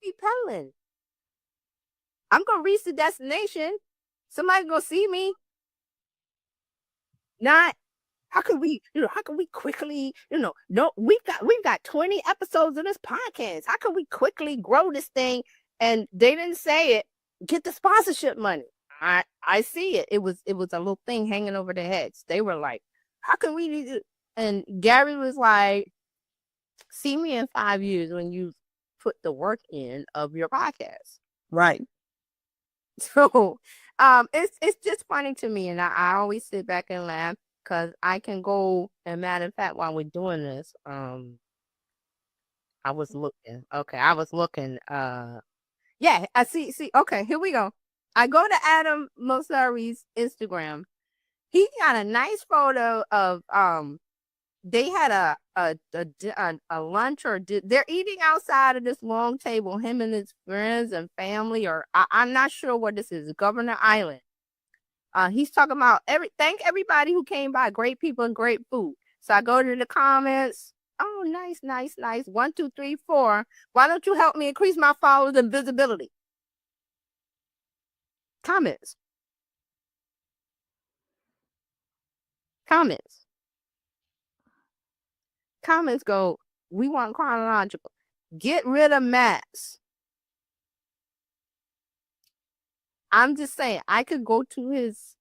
Speaker 3: Keep pedaling. I'm gonna reach the destination. Somebody's gonna see me. Not how can we quickly, no, we've got 20 episodes of this podcast. How can we quickly grow this thing? And they didn't say it. Get the sponsorship money. I see it. It was a little thing hanging over their heads. They were like, how can we do it? And Gary was like, see me in 5 years when you put the work in of your podcast.
Speaker 2: Right.
Speaker 3: So it's just funny to me, and I always sit back and laugh because I can go. And matter of fact, while we're doing this, I was looking. Okay, I was looking. Yeah, I see. Okay, here we go. I go to Adam Mosseri's Instagram. He got a nice photo of they had a lunch or they're eating outside of this long table, him and his friends and family, or I'm not sure what this is, Governor Island. He's talking about thank everybody who came by, great people and great food. So I go to the comments. Oh, nice, nice, nice. 1, 2, 3, 4. Why don't you help me increase my followers and visibility? Comments. Comments. Comments go, we want chronological. Get rid of Matt's. I'm just saying, I could go to his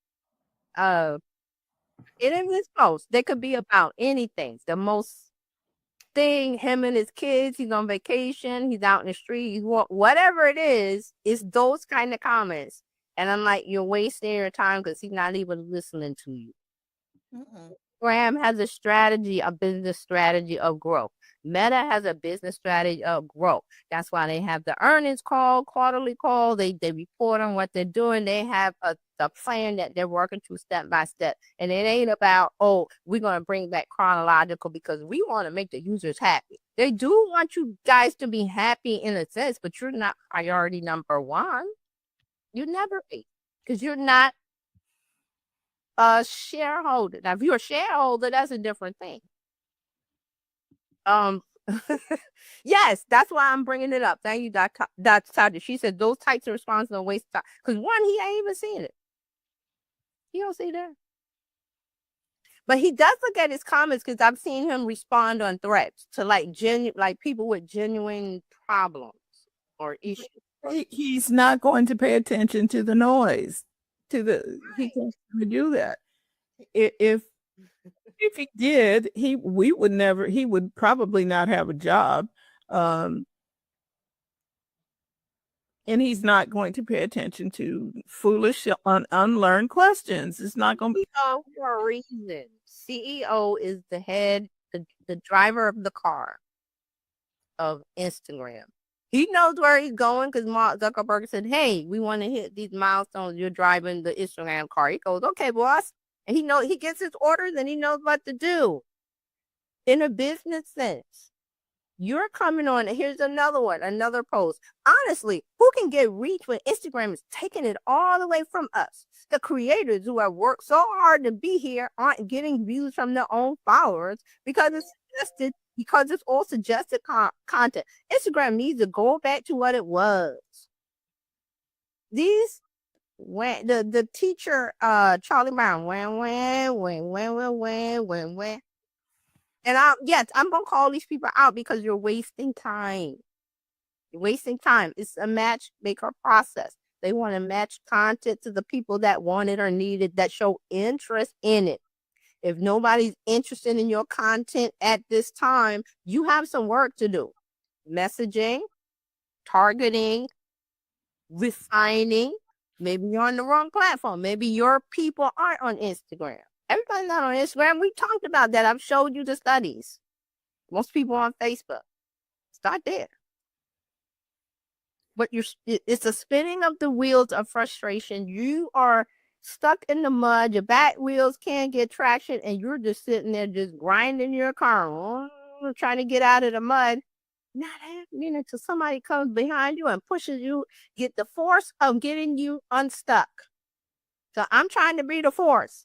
Speaker 3: in his post. They could be about anything. The most thing, him and his kids, he's on vacation, he's out in the street, he's whatever it is, it's those kind of comments. And I'm like, you're wasting your time because he's not even listening to you. Graham has a strategy, a business strategy of growth. Meta has a business strategy of growth. That's why they have the earnings call, quarterly call. They report on what they're doing. They have a plan that they're working through step by step. And it ain't about, oh, we're going to bring back chronological because we want to make the users happy. They do want you guys to be happy in a sense, but you're not priority number one. You never be because you're not a shareholder. Now, if you're a shareholder, that's a different thing. Yes, that's why I'm bringing it up. Thank you, Dr. She said those types of responses are waste of time. Because one, he ain't even seen it. He don't see that. But he does look at his comments because I've seen him respond on threads to like people with genuine problems or issues.
Speaker 2: He's not going to pay attention to the noise. He can't do that. If he did, he would probably not have a job. And he's not going to pay attention to foolish, unlearned questions. It's not going to be
Speaker 3: for a reason. CEO is the head, the driver of the car of Instagram. He knows where he's going because Mark Zuckerberg said, hey, we want to hit these milestones. You're driving the Instagram car. He goes, okay, boss. And he gets his orders and he knows what to do. In a business sense, you're coming on. Here's another one, another post. Honestly, who can get reach when Instagram is taking it all away from us? The creators who have worked so hard to be here aren't getting views from their own followers because it's all suggested content. Instagram needs to go back to what it was. When the teacher, Charlie Brown, when. And I'm gonna call these people out because you're wasting time. You're wasting time. It's a matchmaker process. They want to match content to the people that want it or need it, that show interest in it. If nobody's interested in your content at this time, you have some work to do. Messaging, targeting, refining. Maybe you're on the wrong platform. Maybe your people aren't on Instagram. Everybody's not on Instagram. We talked about that. I've showed you the studies. Most people are on Facebook. Start there. But it's a spinning of the wheels of frustration. You are stuck in the mud. Your back wheels can't get traction, and you're just sitting there just grinding your car, trying to get out of the mud. Not happening until somebody comes behind you and pushes you, get the force of getting you unstuck. So I'm trying to be the force,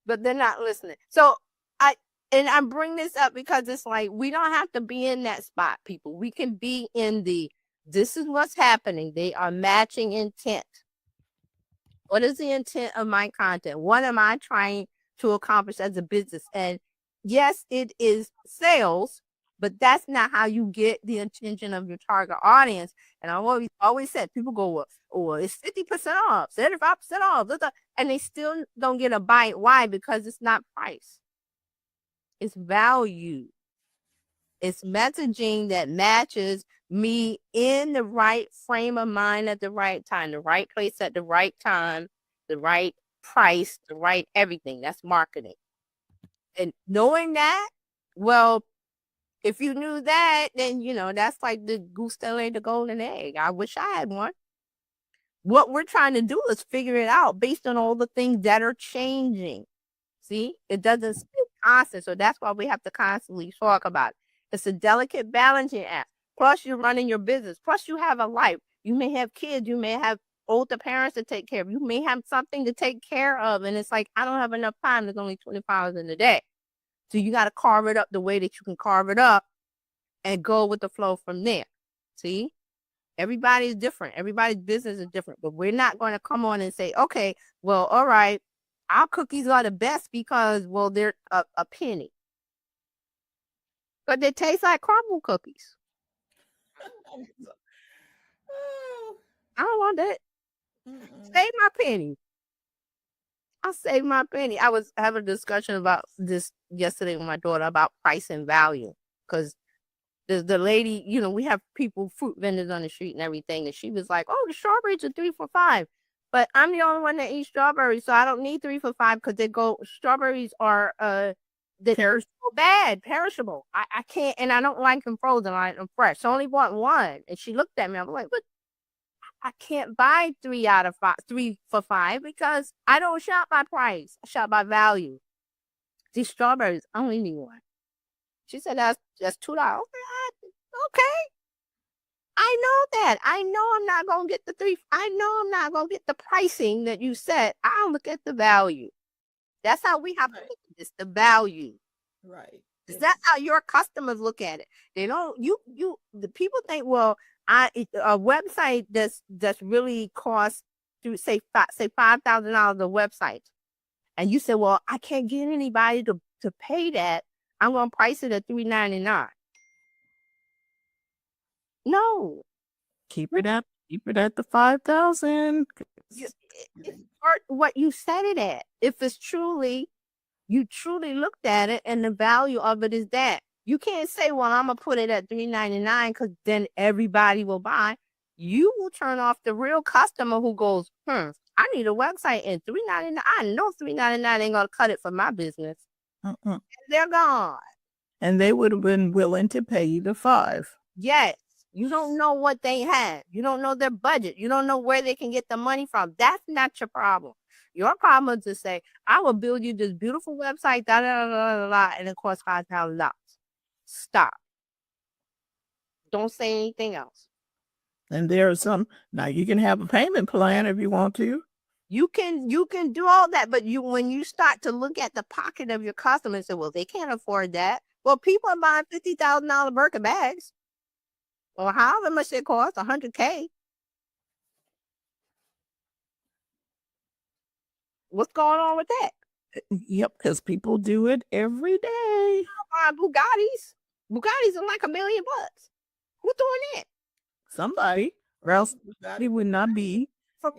Speaker 3: but they're not listening. So I bring this up because it's like, we don't have to be in that spot, people. We can be in this is what's happening. They are matching intent. What is the intent of my content? What am I trying to accomplish as a business? And yes, it is sales, but that's not how you get the attention of your target audience. And I always said, people go, oh, it's 50% off, 75% off, and they still don't get a bite. Why? Because it's not price. It's value. It's messaging that matches me in the right frame of mind at the right time, the right place at the right time, the right price, the right everything. That's marketing. And knowing that, well, if you knew that, then, that's like the goose that laid the golden egg. I wish I had one. What we're trying to do is figure it out based on all the things that are changing. See, it doesn't constant. So that's why we have to constantly talk about it. It's a delicate balancing act. Plus, you're running your business. Plus, you have a life. You may have kids. You may have older parents to take care of. You may have something to take care of. And it's like, I don't have enough time. There's only 24 hours in a day. So you got to carve it up the way that you can carve it up and go with the flow from there. See? Everybody's different. Everybody's business is different. But we're not going to come on and say, okay, well, all right, our cookies are the best because, well, they're a penny. But they taste like crumble cookies. I don't want that. Save my penny. I'll save my penny. I was having a discussion about this yesterday with my daughter about price and value. Because the lady, we have people, fruit vendors on the street and everything. And she was like, oh, the strawberries are 3 for $5. But I'm the only one that eats strawberries. So I don't need 3 for $5 because strawberries are, they're so bad, perishable. I can't, and I don't like them frozen. I like them fresh. So I only bought one. And she looked at me. I'm like, but I can't buy 3 for $5 because I don't shop by price. I shop by value. These strawberries, I only need one. She said, that's $2. Okay. I know that. I know I'm not going to get the 3. I know I'm not going to get the pricing that you said. I'll look at the value. That's how we have to look at this, the value.
Speaker 2: Right.
Speaker 3: That's how your customers look at it. They don't, the people think, well, a website that's really costs to say $5,000 a website. And you say, well, I can't get anybody to pay that. I'm going to price it at $3.99. No.
Speaker 2: Keep it at the 5,000.
Speaker 3: It's what you set it at. If it's you truly looked at it and the value of it is that. You can't say, well, I'm going to put it at $3.99 because then everybody will buy. You will turn off the real customer who goes, I need a website and $3.99. I know $3.99 ain't going to cut it for my business. And they're gone.
Speaker 2: And they would have been willing to pay you the $5.
Speaker 3: Yes. You don't know what they have. You don't know their budget. You don't know where they can get the money from. That's not your problem. Your problem is to say, I will build you this beautiful website, and it costs $5,000. Stop. Don't say anything else.
Speaker 2: And there are some, now you can have a payment plan if you want to.
Speaker 3: You can do all that, but when you start to look at the pocket of your customer and say, well, they can't afford that. Well, people are buying $50,000 Birkin bags. Or however much it costs, $100K. What's going on with that?
Speaker 2: Yep, because people do it every day.
Speaker 3: Bugattis. Bugattis are like $1 million. Who's doing that?
Speaker 2: Somebody, or else Bugatti would not be.
Speaker 3: Or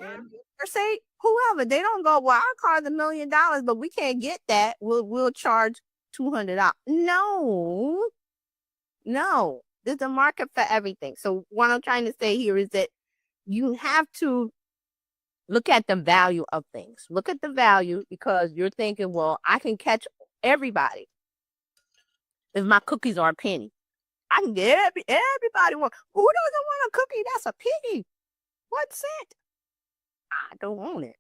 Speaker 3: say whoever. They don't go, well, our car's $1 million, but we can't get that. We'll charge $200. No. There's a market for everything. So what I'm trying to say here is that you have to look at the value of things. Look at the value because you're thinking, well, I can catch everybody if my cookies are a penny. I can get everybody one. Who doesn't want a cookie that's a penny? What's it? I don't want it.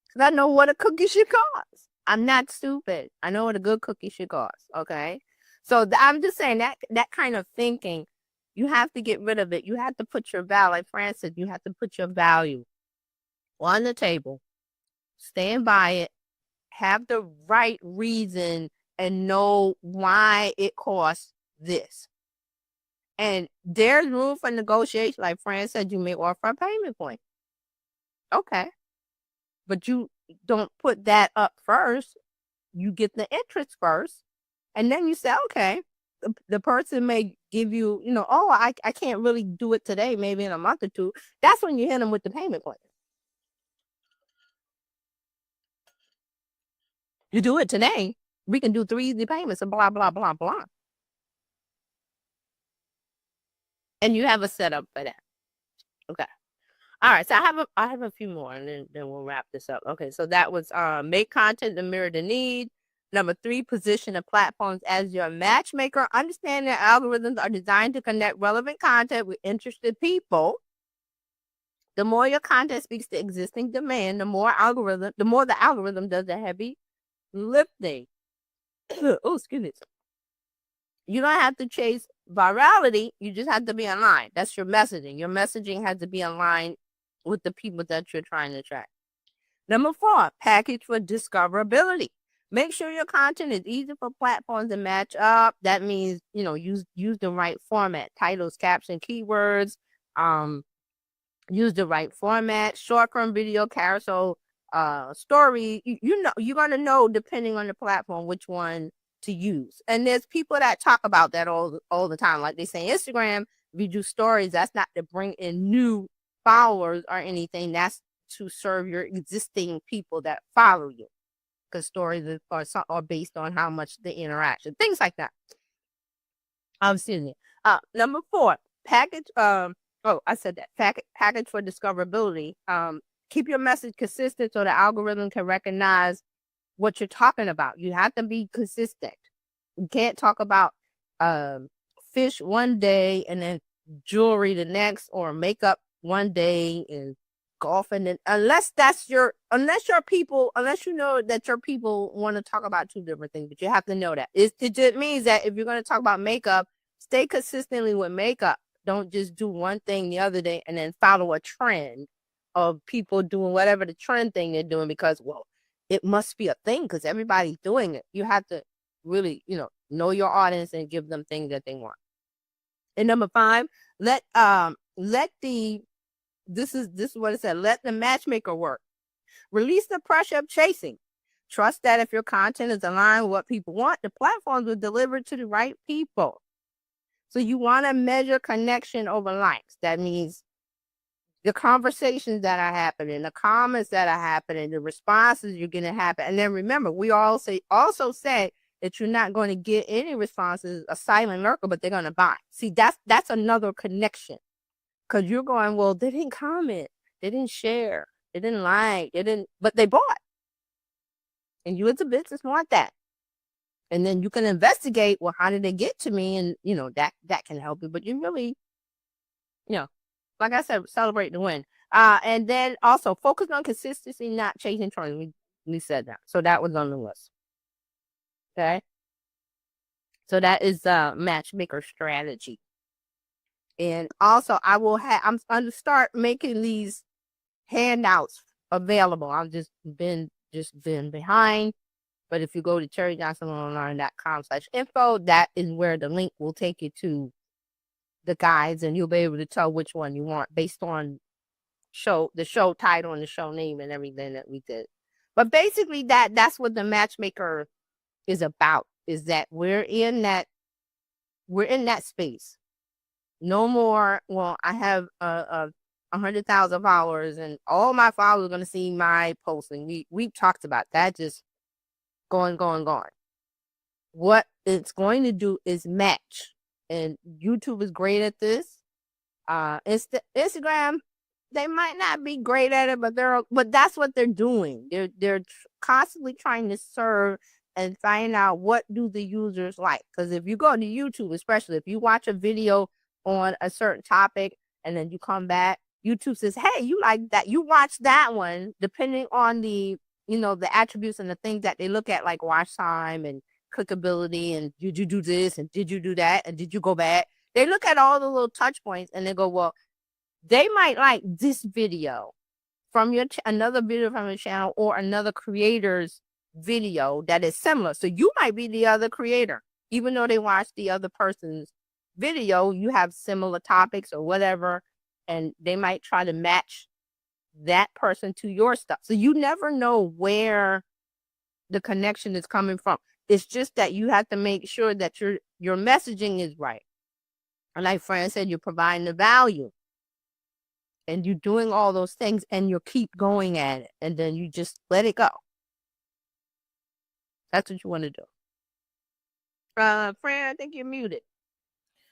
Speaker 3: Because I know what a cookie should cost. I'm not stupid. I know what a good cookie should cost. Okay? So I'm just saying that kind of thinking, you have to get rid of it. You have to put your value, like Fran said, you have to put your value on the table, stand by it, have the right reason, and know why it costs this. And there's room for negotiation. Like Fran said, you may offer a payment plan. Okay. But you don't put that up first. You get the interest first. And then you say, okay, the person may give you, I can't really do it today, maybe in a month or two. That's when you hit them with the payment plan. You do it today, we can do 3 easy payments and blah, blah, blah, blah. And you have a setup for that. Okay. All right. So I have a few more and then we'll wrap this up. Okay. So that was make content to mirror the need. Number 3, position the platforms as your matchmaker. Understand that algorithms are designed to connect relevant content with interested people. The more your content speaks to existing demand, the more the algorithm does the heavy lifting. Oh, excuse me. You don't have to chase virality. You just have to be online. That's your messaging. Your messaging has to be aligned with the people that you're trying to attract. Number 4, package for discoverability. Make sure your content is easy for platforms to match up. That means, use the right format, titles, caption, keywords, use the right format, short form video, carousel, story. You're going to know, depending on the platform, which one to use. And there's people that talk about that all the time. Like they say Instagram, if you do stories, that's not to bring in new followers or anything. That's to serve your existing people that follow you, because stories are based on how much the interaction, things like that. Excuse me. Number 4, package. I said that package for discoverability. Keep your message consistent so the algorithm can recognize what you're talking about. You have to be consistent. You can't talk about fish one day and then jewelry the next, or makeup one day and golfing, and unless you know that your people want to talk about 2 different things. But you have to know that it just means that if you're going to talk about makeup, stay consistently with makeup. Don't just do one thing the other day and then follow a trend of people doing whatever the trend thing they're doing, because, well, it must be a thing because everybody's doing it. You have to really, know your audience and give them things that they want. And number 5, this is what it said. Let the matchmaker work. Release the pressure of chasing. Trust that if your content is aligned with what people want, the platforms will deliver to the right people. So you want to measure connection over likes. That means the conversations that are happening, the comments that are happening, the responses you're going to happen. And then remember, we also said that you're not going to get any responses, a silent lurker, but they're going to buy. See, that's another connection. Because you're going, well, they didn't comment, they didn't share, they didn't like, but they bought. And you as a business want that. And then you can investigate, well, how did they get to me? And, that can help you. But you really, like I said, celebrate the win. And then also focus on consistency, not chasing trends. We said that. So that was on the list. Okay. So that is matchmaker strategy. And also I'm going to start making these handouts available. I've just been behind. But if you go to cherryjohnsononline.com/info, that is where the link will take you to the guides, and you'll be able to tell which one you want based on the show title and the show name and everything that we did. But basically that's what the matchmaker is about, is that we're in that space. No more, well, I have 100,000 followers and all my followers are going to see my posting. We've talked about that, just going. What it's going to do is match. And YouTube is great at this. Instagram, they might not be great at it, but that's what they're doing. They're constantly trying to serve and find out what do the users like. Because if you go to YouTube, especially if you watch a video on a certain topic and then you come back, YouTube says, hey, you like that, you watch that one, depending on the the attributes and the things that they look at, like watch time and clickability, and did you do this and did you do that and did you go back. They look at all the little touch points and they go, well, they might like this video from another video from your channel, or another creator's video that is similar. So you might be the other creator, even though they watched the other person's video. You have similar topics or whatever, and they might try to match that person to your stuff. So you never know where the connection is coming from. It's just that you have to make sure that your messaging is right. And like Fran said, you're providing the value. And you're doing all those things, and you keep going at it. And then you just let it go. That's what you want to do. Fran, I think you're muted.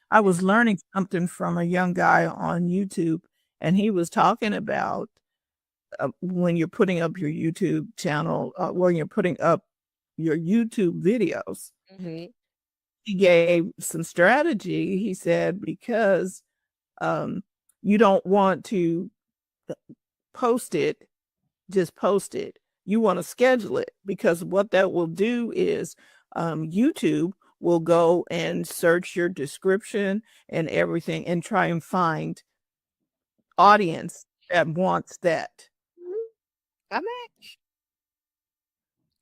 Speaker 2: I was learning something from a young guy on YouTube, and he was talking about when you're putting up your YouTube channel, when you're putting up your YouTube videos.
Speaker 3: Mm-hmm.
Speaker 2: He gave some strategy. He said, because you don't want to just post it. You want to schedule it, because what that will do is YouTube will go and search your description and everything and try and find audience that wants that.
Speaker 3: I'm match.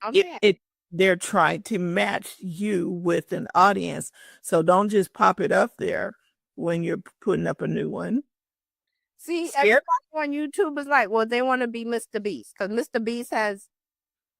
Speaker 3: I'm
Speaker 2: It,
Speaker 3: match.
Speaker 2: it they're trying to match you with an audience. So don't just pop it up there when you're putting up a new one.
Speaker 3: See,
Speaker 2: Scare
Speaker 3: everybody on YouTube is like, well, they want to be Mr. Beast because Mr. Beast has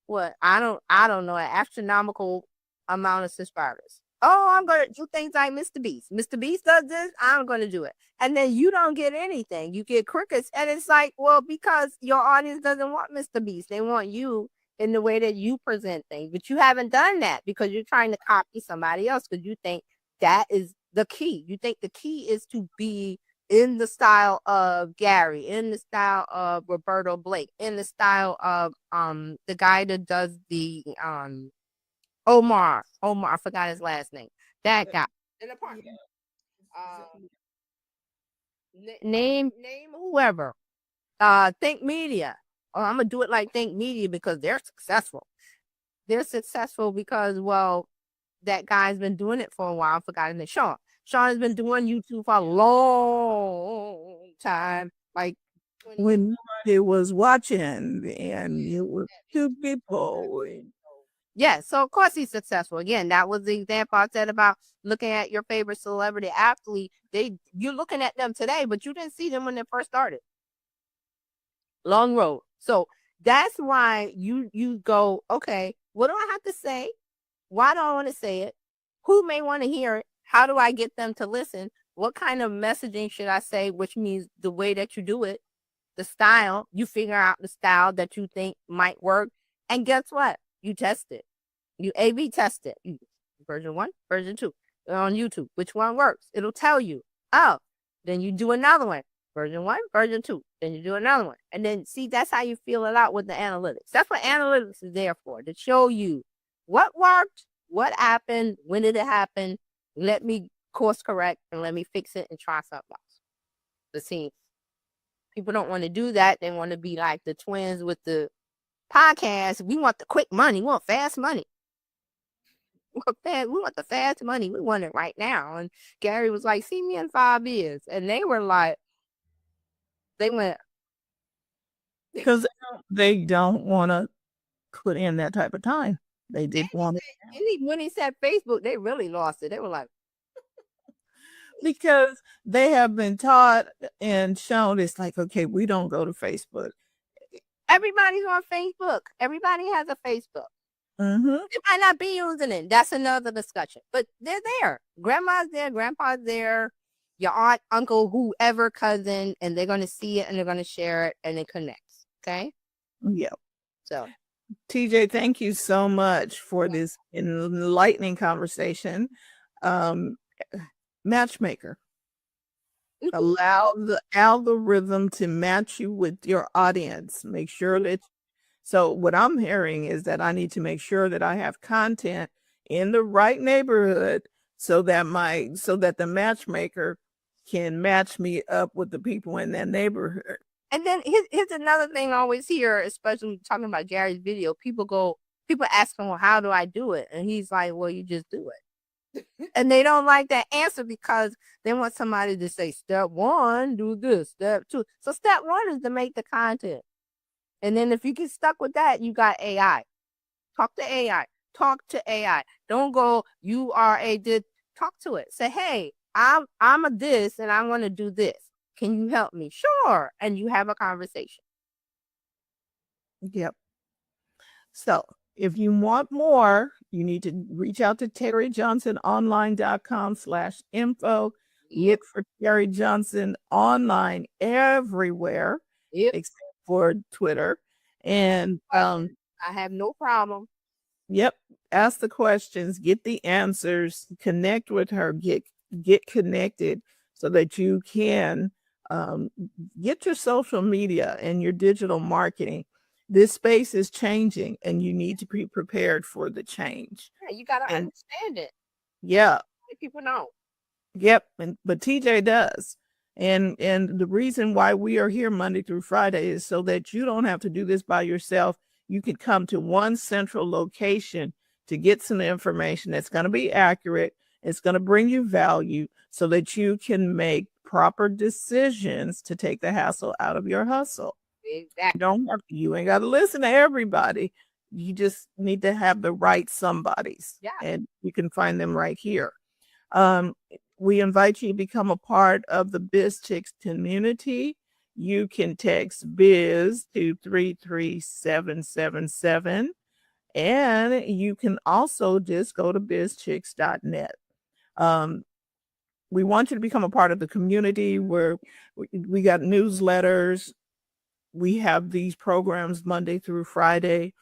Speaker 3: what I don't know, an astronomical amount of subscribers. Oh, I'm gonna do things like Mr. Beast. Mr. Beast does this, I'm gonna do it. And then you don't get anything. You get crickets. And it's like, well, because your audience doesn't want Mr. Beast. They want you in the way that you present things. But you haven't done that because you're trying to copy somebody else because you think that is the key. You think the key is to be in the style of Gary, in the style of Roberto Blake, in the style of the guy that does the Omar, I forgot his last name. That guy. In the park. Name whoever. Think Media. Oh, I'm gonna do it like Think Media because they're successful. They're successful because, well, that guy's been doing it for a while. I forgot his name. Sean. Sean has been doing YouTube for a long time. Like
Speaker 2: when he was watching and it was two people.
Speaker 3: yeah, so of course he's successful. Again, that was the example I said about looking at your favorite celebrity athlete. You're looking at them today, but you didn't see them when they first started. Long road. So that's why you go, okay, what do I have to say? Why do I want to say it? Who may want to hear it? How do I get them to listen? What kind of messaging should I say? Which means the way that you do it, the style, you figure out the style that you think might work. And guess what? You test it. You A/B test it. Version 1, version 2 on YouTube. Which one works? It'll tell you. Oh, then you do another one. Version 1, version 2. Then you do another one. And then see, that's how you feel it out with the analytics. That's what analytics is there for, to show you what worked, what happened, when did it happen. Let me course correct and let me fix it and try something else. But see, people don't want to do that. They want to be like the twins with the podcast. We want the quick money. We want fast money. We want the fast money. We want it right now. And Gary was like, see me in 5 years. And they were like, they went.
Speaker 2: Because they don't want to put in that type of time. They did want it.
Speaker 3: When he said Facebook, they really lost it. They were like,
Speaker 2: because they have been taught and shown it's like, okay, we don't go to Facebook.
Speaker 3: Everybody's on Facebook. Everybody has a Facebook.
Speaker 2: Mm-hmm.
Speaker 3: They might not be using it. That's another discussion. But they're there. Grandma's there. Grandpa's there. Your aunt, uncle, whoever, cousin, and they're going to see it and they're going to share it and it connects. Okay?
Speaker 2: Yeah.
Speaker 3: So,
Speaker 2: TJ, thank you so much for this enlightening conversation. Matchmaker. Allow the algorithm to match you with your audience. Make sure that. So what I'm hearing is that I need to make sure that I have content in the right neighborhood so that the matchmaker can match me up with the people in that neighborhood.
Speaker 3: and then here's another thing I always hear, especially talking about Gary's video. People ask him, well, how do I do it? And he's like, well, you just do it. And they don't like that answer because they want somebody to say, step 1, do this, step 2. So step 1 is to make the content. And then if you get stuck with that, you got AI. Talk to AI. Talk to AI. Don't go, you are a this. Talk to it. Say, hey, I'm a this and I'm going to do this. Can you help me? Sure. And you have a conversation.
Speaker 2: Yep. So if you want more, you need to reach out to terryjohnsononline.com/info. Look for Terry Johnson online everywhere, except for Twitter. And
Speaker 3: I have no problem.
Speaker 2: Yep. Ask the questions, get the answers, connect with her, get connected so that you can get your social media and your digital marketing. This space is changing and you need to be prepared for the change.
Speaker 3: Yeah, you got to understand it.
Speaker 2: Yeah.
Speaker 3: People know.
Speaker 2: Yep. But TJ does. And the reason why we are here Monday through Friday is so that you don't have to do this by yourself. You can come to one central location to get some information that's going to be accurate. It's going to bring you value so that you can make proper decisions to take the hassle out of your hustle.
Speaker 3: Exactly.
Speaker 2: You ain't got to listen to everybody. You just need to have the right somebodies.
Speaker 3: Yeah.
Speaker 2: And you can find them right here. We invite you to become a part of the Bizchicks community. You can text biz to 33777, and you can also just go to bizchicks.net. We want you to become a part of the community where we got newsletters. We have these programs Monday through Friday.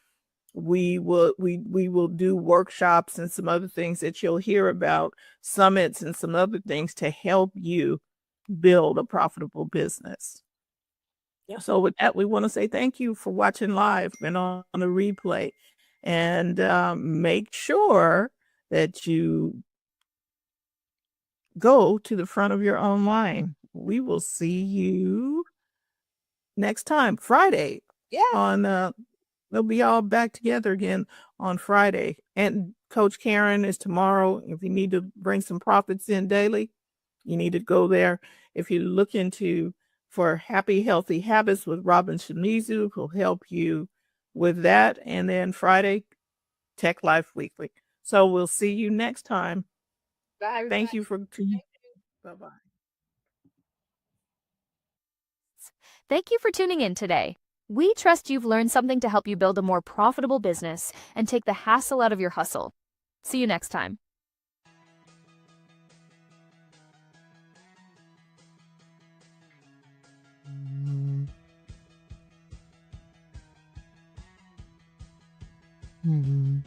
Speaker 2: We will do workshops and some other things that you'll hear about, summits and some other things to help you build a profitable business.
Speaker 3: Yeah.
Speaker 2: So with that, we want to say thank you for watching live and on the replay. And make sure that you go to the front of your own line. We will see you next time, Friday.
Speaker 3: Yeah.
Speaker 2: They'll be all back together again on Friday. And Coach Karen is tomorrow. If you need to bring some profits in daily, you need to go there. If you look for Happy Healthy Habits with Robin Shimizu, who'll help you with that. And then Friday, Tech Life Weekly. So we'll see you next time.
Speaker 3: Bye.
Speaker 2: Thank you for tuning. Bye-bye.
Speaker 1: Thank you for tuning in today. We trust you've learned something to help you build a more profitable business and take the hassle out of your hustle. See you next time.
Speaker 2: Mm-hmm.